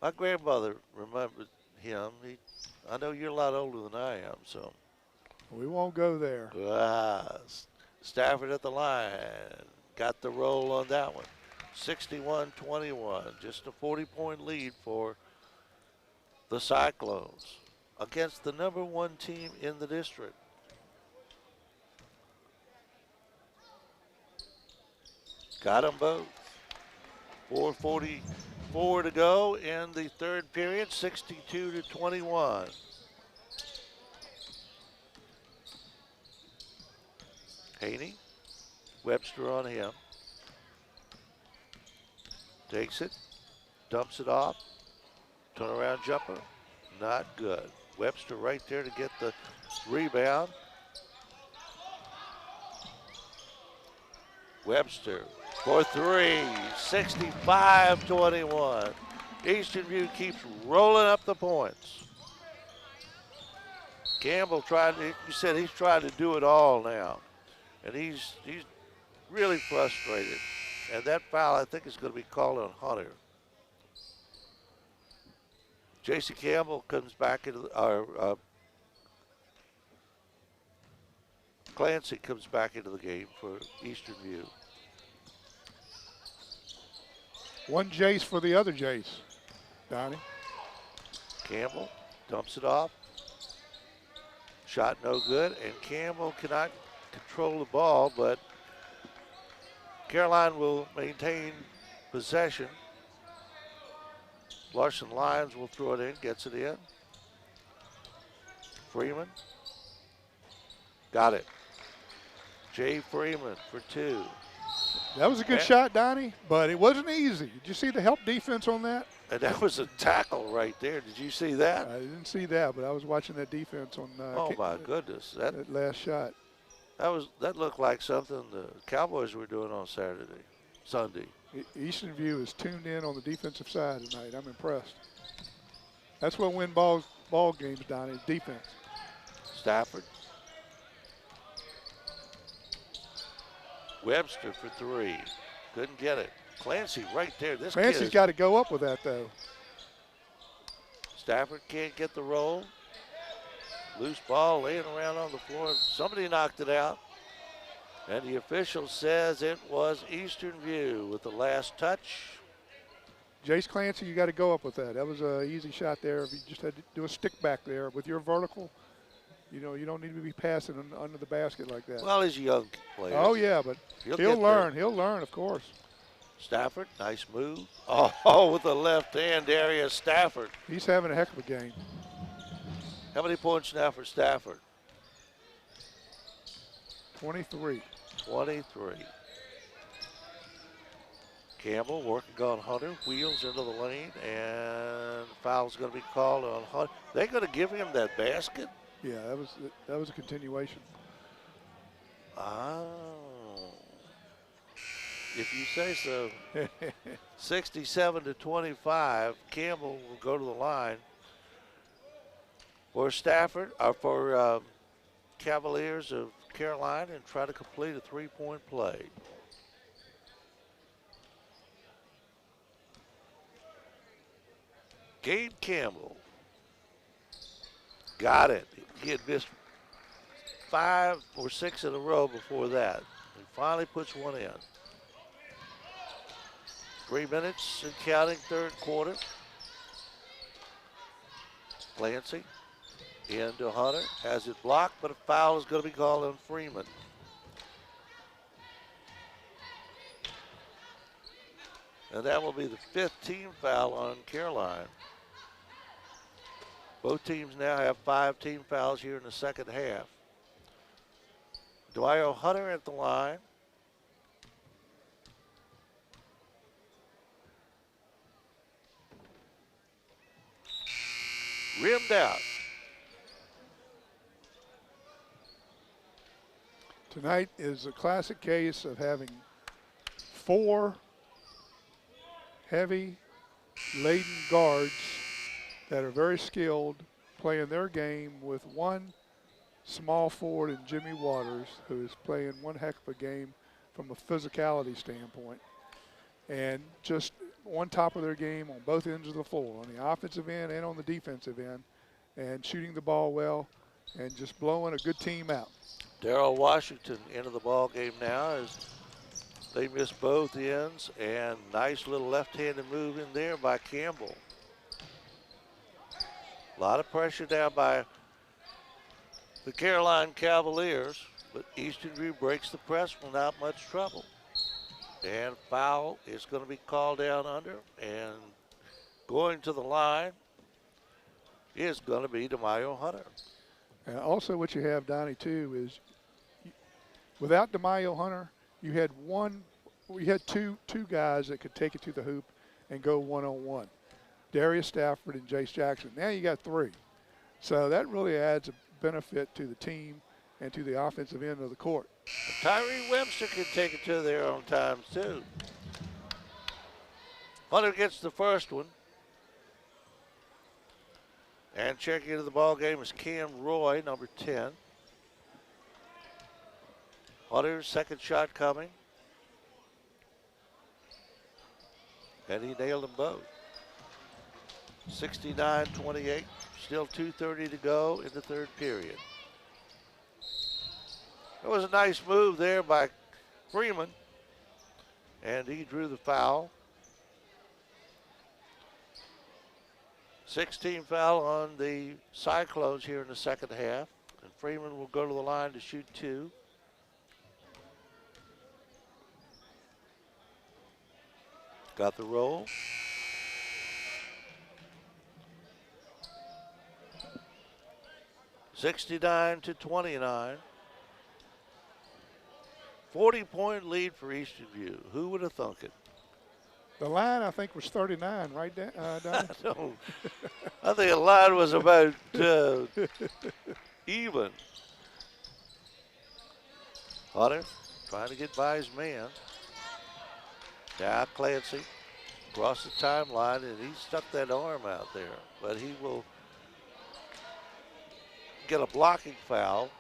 My grandmother remembered him. I know you're a lot older than I am, so. We won't go there. Stafford at the line. Got the roll on that one. 61-21. Just a 40-point lead for the Cyclones against the #1 team in the district. Got them both. 4:44 to go in the third period, 62-21. Haney, Webster on him. Takes it, dumps it off. Turnaround jumper, not good. Webster right there to get the rebound. Webster for three, 65-21. Eastern View keeps rolling up the points. Campbell you said he's trying to do it all now. And he's really frustrated. And that foul, I think, is going to be called on Hunter. Jason Campbell comes back into Clancy comes back into the game for Eastern View. One Jace for the other Jace, Donnie. Campbell dumps it off. Shot no good, and Campbell cannot control the ball, but Caroline will maintain possession. Larson Lyons will throw it in, gets it in. Freeman. Got it. Jay Freeman for two. That was a good shot, Donnie, but it wasn't easy. Did you see the help defense on that? And that was a tackle right there. Did you see that? I didn't see that, but I was watching that defense on oh, my goodness. That last shot. That looked like something the Cowboys were doing on Sunday. Eastern View is tuned in on the defensive side tonight. I'm impressed. That's what wins ball games, Donnie, defense. Stafford. Webster for three. Couldn't get it. Clancy right there. Clancy's got to go up with that, though. Stafford can't get the roll. Loose ball laying around on the floor. Somebody knocked it out. And the official says it was Eastern View with the last touch. Jace Clancy, you got to go up with that. That was an easy shot there. If you just had to do a stick back there with your vertical, you don't need to be passing under the basket like that. Well, he's a young player. Oh, yeah, but he'll learn. He'll learn, of course. Stafford, nice move. Oh, with the left hand area, Stafford. He's having a heck of a game. How many points now for Stafford? 23. 23. Campbell working on Hunter, wheels into the lane, and foul's going to be called on Hunter. They're going to give him that basket? Yeah, that was a continuation. Oh. If you say so. 67-25. Campbell will go to the line. For Stafford, or for Cavaliers of Caroline and try to complete a three-point play. Gabe Campbell got it. He had missed 5 or 6 in a row before that. He finally puts one in. 3 minutes and counting, third quarter. Clancy into Hunter, has it blocked, but a foul is going to be called on Freeman. And that will be the 5th team foul on Caroline. Both teams now have 5 team fouls here in the second half. Dwyer Hunter at the line. Rimmed out. Tonight is a classic case of having 4 heavy laden guards that are very skilled playing their game with one small forward in Jimmy Waters, who is playing one heck of a game from a physicality standpoint. And just on top of their game on both ends of the floor, on the offensive end and on the defensive end, and shooting the ball well and just blowing a good team out. Darrell Washington into the ball game now as they miss both ends, and nice little left-handed move in there by Campbell. A lot of pressure down by the Caroline Cavaliers, but Eastern View breaks the press without much trouble. And foul is going to be called down under, and going to the line is going to be DeMaio Hunter. And also what you have, Donnie, too, is without DeMaio Hunter, you had two guys that could take it to the hoop and go one-on-one. Darius Stafford and Jace Jackson. Now you got 3. So that really adds a benefit to the team and to the offensive end of the court. Tyree Webster can take it to their own times, too. Hunter gets the first one. And checking into the ball game is Cam Roy, number 10. Hunter's second shot coming. And he nailed them both. 69-28, still 2:30 to go in the third period. It was a nice move there by Freeman, and he drew the foul. 16 foul on the Cyclones here in the second half, and Freeman will go to the line to shoot 2. Got the roll. (69-29). 40-point lead for Eastern View. Who would have thunk it? The line, I think, was 39, right, Donnie? I think the line was about even. Hunter trying to get by his man. Now Clancy across the timeline, and he stuck that arm out there. But he will get a blocking foul.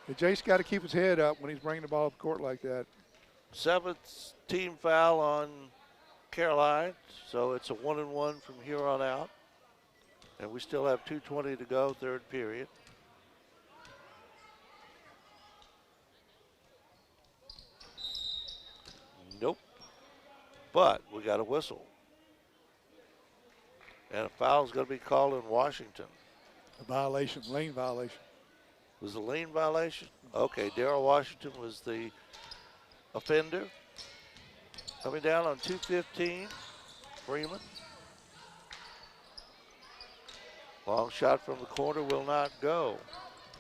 And Jace got to keep his head up when he's bringing the ball up court like that. 7th team foul on Caroline, so it's a 1-and-1 from here on out. And we still have 2:20 to go, third period. Nope. But we got a whistle. And a foul is going to be called in Washington. A violation, lane violation. Was the lane violation? Okay, Darrell Washington was the offender. Coming down on 2:15, Freeman. Long shot from the corner will not go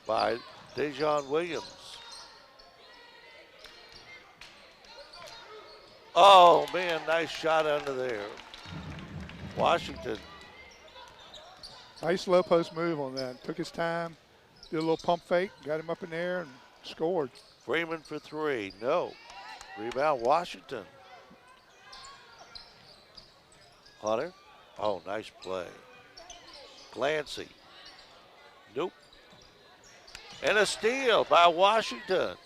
by Dejon Williams. Oh man, nice shot under there. Washington. Nice low post move on that. Took his time, did a little pump fake, got him up in the air and scored. Freeman for 3, no. Rebound Washington. Hunter, oh nice play. Clancy, nope. And a steal by Washington.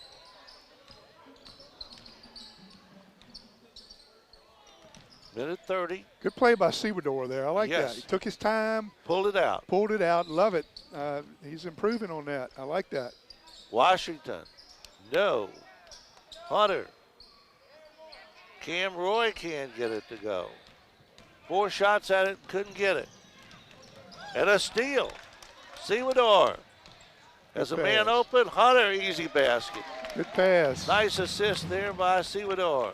Minute 30. Good play by Sebador there. I like Yes. that. He took his time, Pulled it out. pulled it out. Love it. He's improving on that. I like that. Washington. No. Hunter. Cam Roy can't get it to go. 4 shots at it, couldn't get it. And a steal. Sebador. As a man pass. open, Hunter, easy basket. Good pass. Nice assist there by Sebador.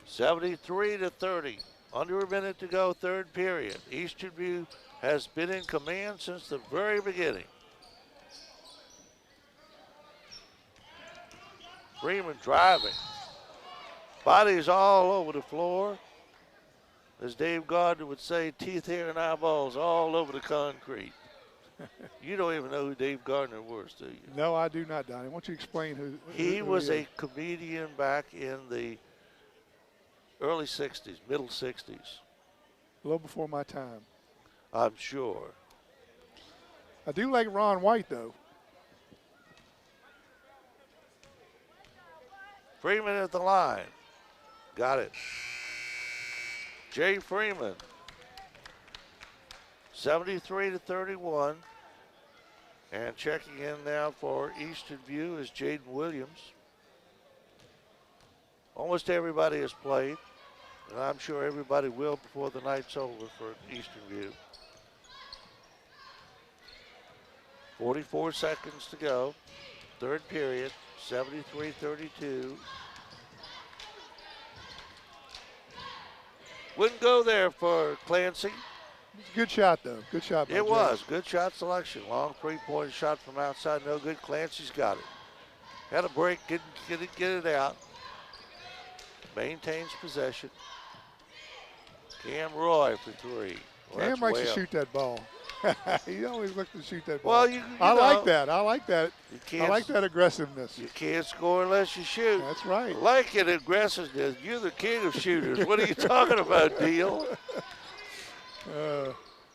73-30. Under a minute to go, third period. Eastern View has been in command since the very beginning. Freeman driving. Bodies all over the floor. As Dave Gardner would say, teeth, hair, and eyeballs all over the concrete. You don't even know who Dave Gardner was, do you? No, I do not, Donnie. Why don't you explain who He was is? a comedian back in the early 60s, middle 60s, A little before my time. I'm sure. I do like Ron White, though. Freeman at the line. Got it. Jay Freeman. 73-31. And checking in now for Eastern View is Jaden Williams. Almost everybody has played, and I'm sure everybody will before the night's over for Eastern View. 44 seconds to go. Third period, 73-32. Wouldn't go there for Clancy. Good shot, though. Good shot by It Jay. was. Good shot selection. Long three-point shot from outside. No good. Clancy's got it. Had a break. Didn't get it out. Maintains possession. Cam Roy for 3. Well, Cam that's likes way to up. shoot that ball. He always looks to shoot that ball. Well, you I know, like that. I like that. You I can't, like that aggressiveness. you can't score unless you shoot. That's right. Like it, aggressiveness. You're the king of shooters. What are you talking about, Deal?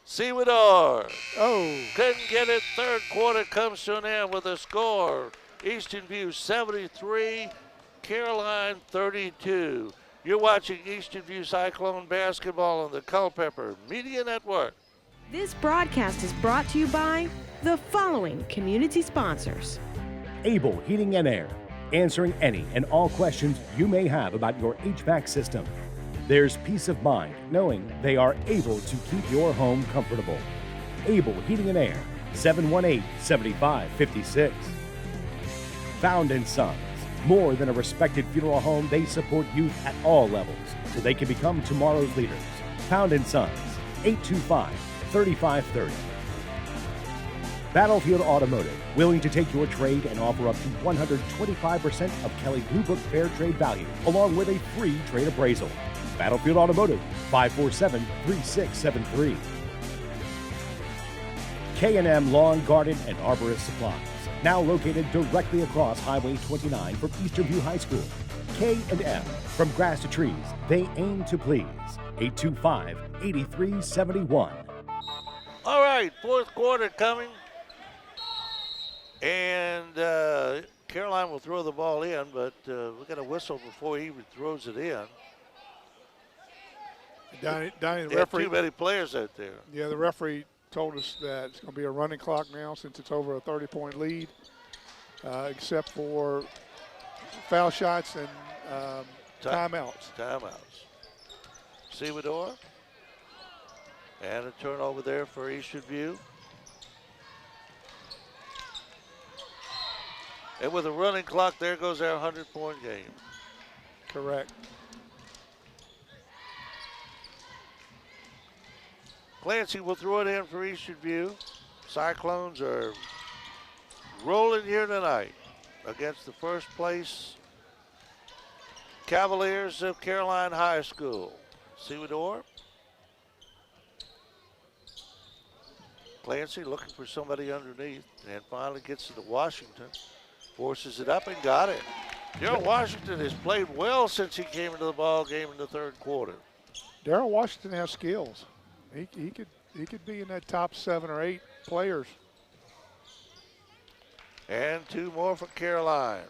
Sebador. Oh, Couldn't get it. Third quarter comes to an end with a score. Eastern View 73, Caroline 32. You're watching Eastern View Cyclone basketball on the Culpeper Media Network. This broadcast is brought to you by the following community sponsors. Able Heating and Air, answering any and all questions you may have about your HVAC system. There's peace of mind knowing they are able to keep your home comfortable. Able Heating and Air, 718-7556. Found & Sons, more than a respected funeral home, they support youth at all levels so they can become tomorrow's leaders. Found & Sons, 825-3530. Battlefield Automotive, willing to take your trade and offer up to 125% of Kelly Blue Book Fair Trade value, along with a free trade appraisal. Battlefield Automotive, 547-3673. K&M Lawn, Garden, and Arborist Supplies, now located directly across Highway 29 from Eastern View High School. K&M, from grass to trees, they aim to please. 825-8371. All right, fourth quarter coming. And Caroline will throw the ball in, but we got a whistle before he even throws it in. Donnie, the They have referee. too many players out there. Yeah, the referee told us that it's going to be a running clock now since it's over a 30-point lead, except for foul shots and timeouts. Timeouts. Sebador. And a turnover there for Eastern View. And with a running clock, there goes our 100-point game. Correct. Clancy will throw it in for Eastern View. Cyclones are rolling here tonight against the first place Cavaliers of Caroline High School. Sebador. Clancy looking for somebody underneath and finally gets it to Washington. Forces it up and got it. Darrell Washington has played well since he came into the ball game in the third quarter. Darrell Washington has skills. He could be in that top 7 or 8 players. And 2 more for Caroline.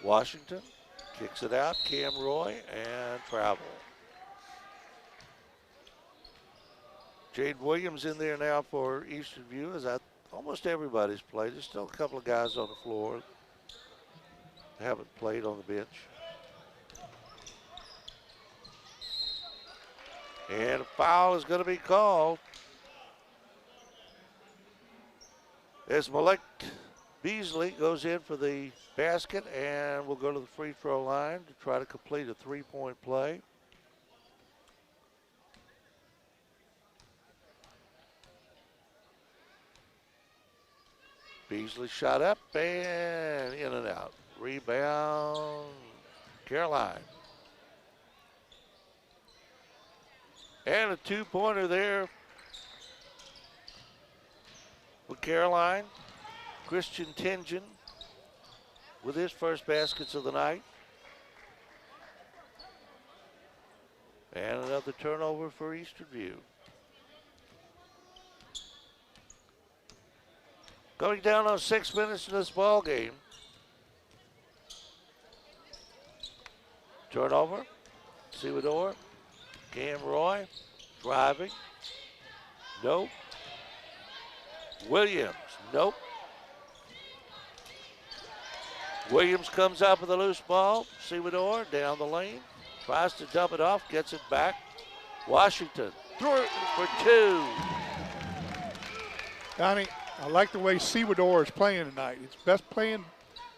Washington kicks it out. Cam Roy and travel. Jade Williams in there now for Eastern View, as almost everybody's played. There's still a couple of guys on the floor that haven't played on the bench. And a foul is going to be called as Malik Beasley goes in for the basket and will go to the free throw line to try to complete a 3-point play. Beasley shot up and in and out. Rebound, Caroline. And a 2-pointer there for Caroline. Christian Tingen with his first baskets of the night. And another turnover for Eastern View. Going down on 6 minutes in this ball game. Turnover. Sewador. Cam Roy driving. Nope. Williams. Nope. Williams comes up with a loose ball. Sewador down the lane. Tries to dump it off. Gets it back. Washington through for 2. Donnie, I like the way Sewador is playing tonight. It's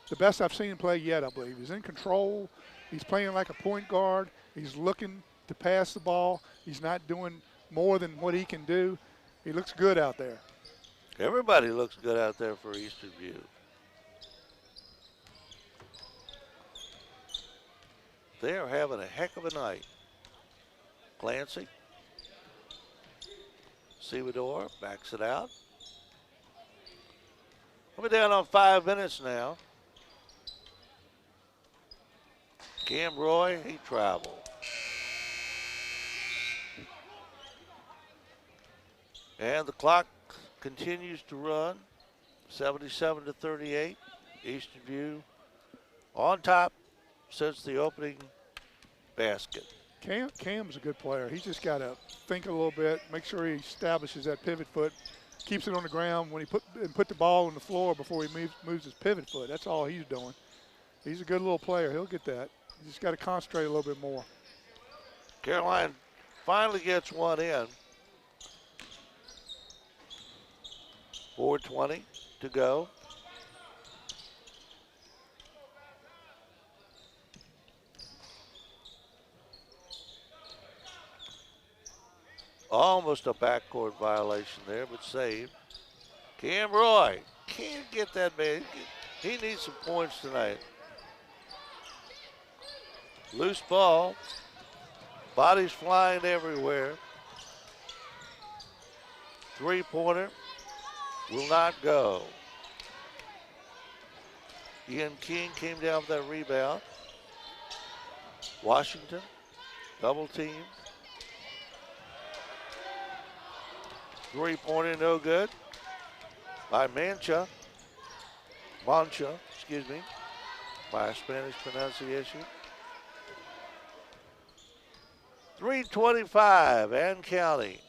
the best I've seen him play yet, I believe. He's in control. He's playing like a point guard. He's looking to pass the ball. He's not doing more than what he can do. He looks good out there. Everybody looks good out there for Eastern View. They are having a heck of a night. Clancy. Sewador backs it out. We're down on 5 minutes now. Cam Roy, he traveled. And the clock continues to run. 77-38. Eastern View on top since the opening basket. Cam's a good player. He's just got to think a little bit, make sure he establishes that pivot foot, keeps it on the ground when he put the ball on the floor before he moves his pivot foot. That's all he's doing. He's a good little player. He'll get that. He's just got to concentrate a little bit more. Caroline finally gets one in. 4:20 to go. Almost a backcourt violation there, but saved. Cam Roy can't get that man. He needs some points tonight. Loose ball. Bodies flying everywhere. 3-pointer will not go. Ian King came down with that rebound. Washington, double team. 3-pointer, no good. By Mancha, excuse me, by a Spanish pronunciation. 3:25 and counting.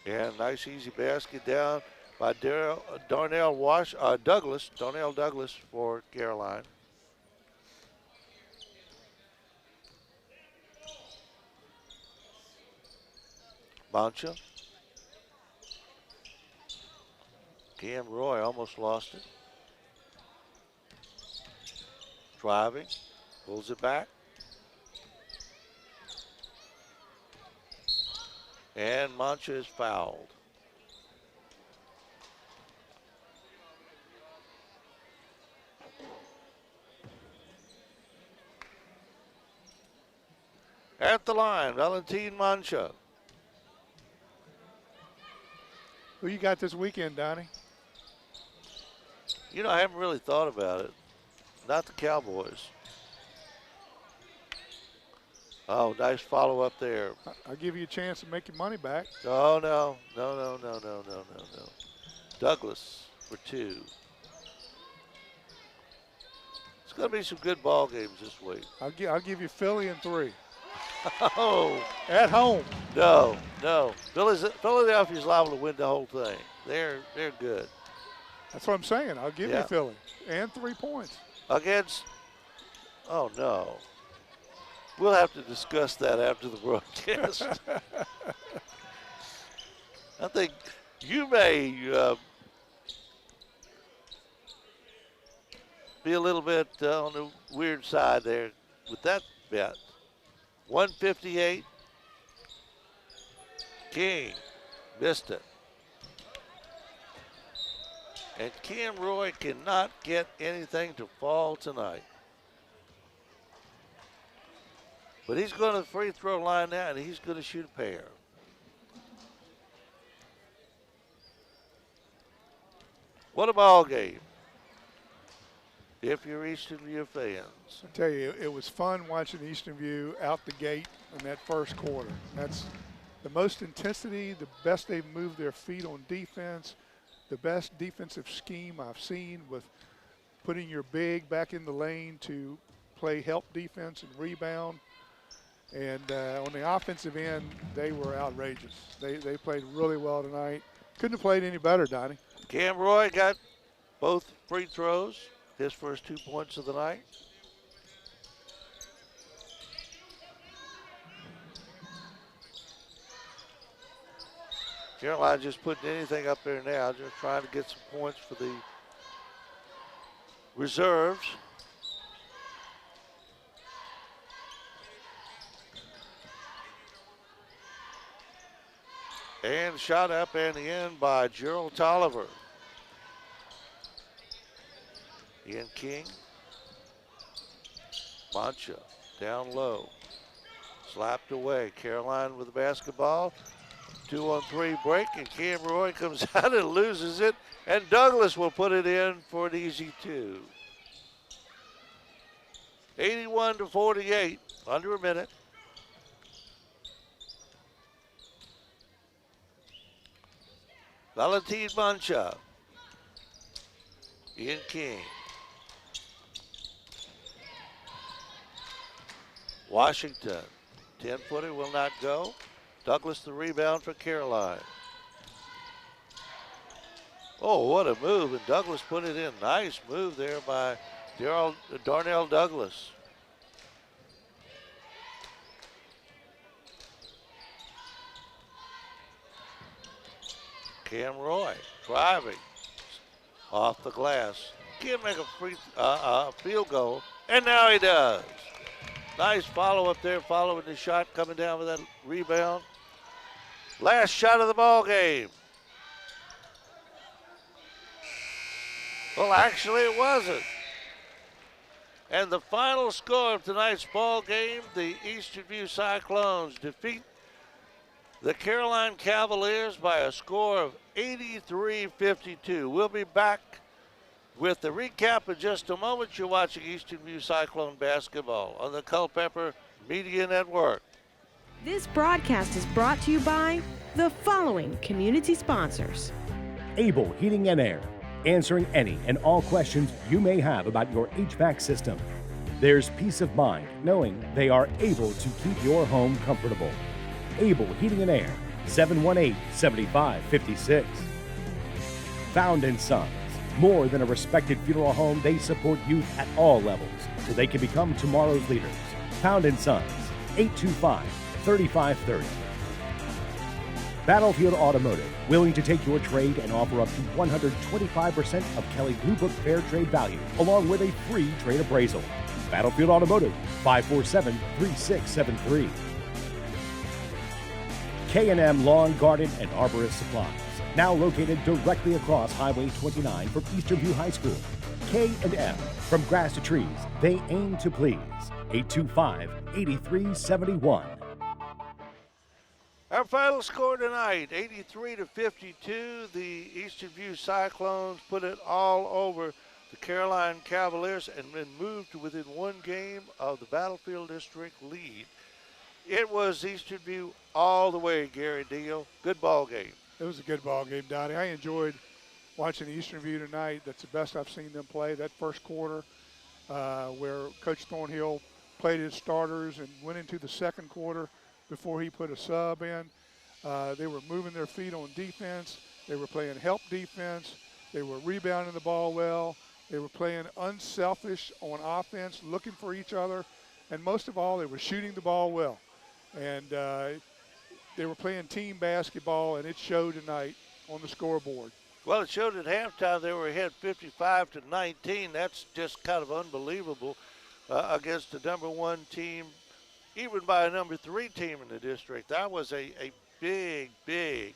And nice easy basket down by Darnell Douglas for Caroline. Mancha. Cam Roy almost lost it. Driving, pulls it back. And Mancha is fouled. At the line, Valentin Mancha. Who you got this weekend, Donnie? You know, I haven't really thought about it. not the Cowboys. Oh, nice follow up there. I'll give you a chance to make your money back. Oh, no. Douglas for 2. It's going to be some good ball games this week. I'll give you Philly in 3. Oh. At home. No. Philadelphia's liable to win the whole thing. They're good. That's what I'm saying. I'll give you Philly. And 3 points. Against, oh, no. We'll have to discuss that after the broadcast. I think you may be a little bit on the weird side there with that bet. 158. King missed it. And Cam Roy cannot get anything to fall tonight. But he's going to the free throw line now, and he's going to shoot a pair. What a ball game, if you're Eastern View fans. I tell you, it was fun watching Eastern View out the gate in that first quarter. That's the most intensity, the best they've moved their feet on defense, the best defensive scheme I've seen with putting your big back in the lane to play help defense and rebound. And on the offensive end, they were outrageous. They played really well tonight. Couldn't have played any better, Donnie. Cam Roy got both free throws, his first 2 points of the night. Caroline just putting anything up there now, just trying to get some points for the reserves. And shot up and in by Gerald Tolliver. Ian King. Mancha down low. Slapped away. Caroline with the basketball. 2-on-3 break, and Cam Roy comes out and loses it. And Douglas will put it in for an easy 2. 81-48, under a minute. Valentin Mancha. Ian King. Washington. 10-footer will not go. Douglas the rebound for Caroline. Oh, what a move. And Douglas put it in. Nice move there by Darnell Douglas. Cam Roy driving off the glass. Can't make a field goal, and now he does. Nice follow up there, following the shot, coming down with that rebound. Last shot of the ball game. Well, actually it wasn't. And the final score of tonight's ball game, the Eastern View Cyclones defeat the Caroline Cavaliers by a score of 83-52. We'll be back with the recap in just a moment. You're watching Eastern View Cyclone basketball on the Culpeper Media Network. This broadcast is brought to you by the following community sponsors. Able Heating and Air, answering any and all questions you may have about your HVAC system. There's peace of mind knowing they are able to keep your home comfortable. Able Heating and Air, 718-7556. Found & Sons, more than a respected funeral home, they support youth at all levels so they can become tomorrow's leaders. Found & Sons, 825-3530. Battlefield Automotive, willing to take your trade and offer up to 125% of Kelley Blue Book Fair Trade value, along with a free trade appraisal. Battlefield Automotive, 547-3673. K&M Lawn, Garden, and Arborist Supplies, now located directly across Highway 29 from Eastern View High School. K&M, from grass to trees, they aim to please. 825-8371. Our final score tonight, 83-52. The Eastern View Cyclones put it all over the Caroline Cavaliers and then moved to within one game of the Battlefield District lead. It was Eastern View all the way, Gary Deal. Good ball game. It was a good ball game, Donnie. I enjoyed watching Eastern View tonight. That's the best I've seen them play. That first quarter where Coach Thornhill played his starters and went into the second quarter before he put a sub in. They were moving their feet on defense. They were playing help defense. They were rebounding the ball well. They were playing unselfish on offense, looking for each other. And most of all, they were shooting the ball well. And they were playing team basketball, and it showed tonight on the scoreboard. Well, it showed at halftime they were ahead 55-19. That's just kind of unbelievable against the number one team, even by a number three team in the district. That was a big, big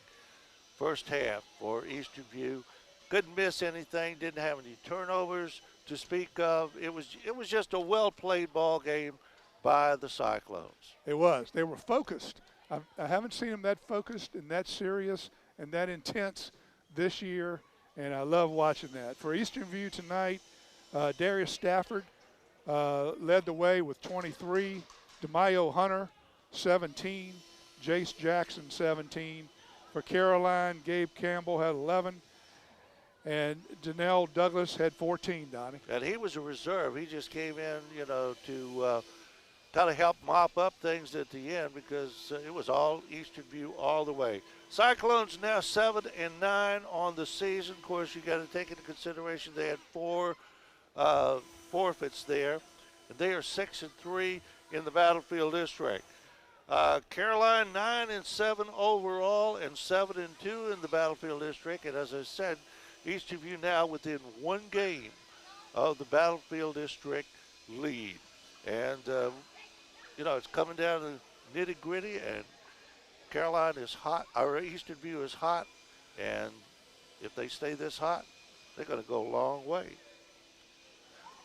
first half for Eastern View. Couldn't miss anything, didn't have any turnovers to speak of. It was just a well-played ball game by the Cyclones. It was. They were focused. I haven't seen them that focused and that serious and that intense this year, and I love watching that. For Eastern View tonight, Darius Stafford led the way with 23, DeMayo Hunter 17, Jace Jackson 17. For Caroline, Gabe Campbell had 11, and Janelle Douglas had 14, Donnie. And he was a reserve. He just came in, to kind of help mop up things at the end because it was all Eastern View all the way. Cyclones now 7-9 on the season. Of course, you got to take into consideration they had 4 forfeits there, and they are 6-3 in the Battlefield District. Caroline 9-7 overall and 7-2 in the Battlefield District. And as I said, Eastern View now within one game of the Battlefield District lead. And it's coming down to nitty gritty, and Caroline is hot, or Eastern View is hot, and if they stay this hot, they're going to go a long way.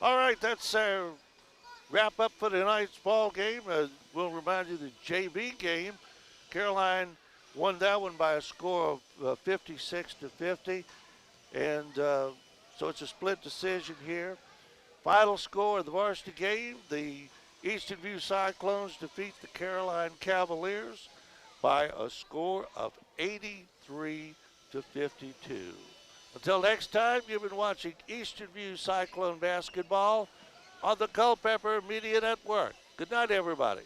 All right, that's our wrap up for tonight's ball game. We'll remind you the JV game. Caroline won that one by a score of 56-50, and so it's a split decision here. Final score of the varsity game, the Eastern View Cyclones defeat the Caroline Cavaliers by a score of 83-52. Until next time, you've been watching Eastern View Cyclone basketball on the Culpeper Media Network. Good night, everybody.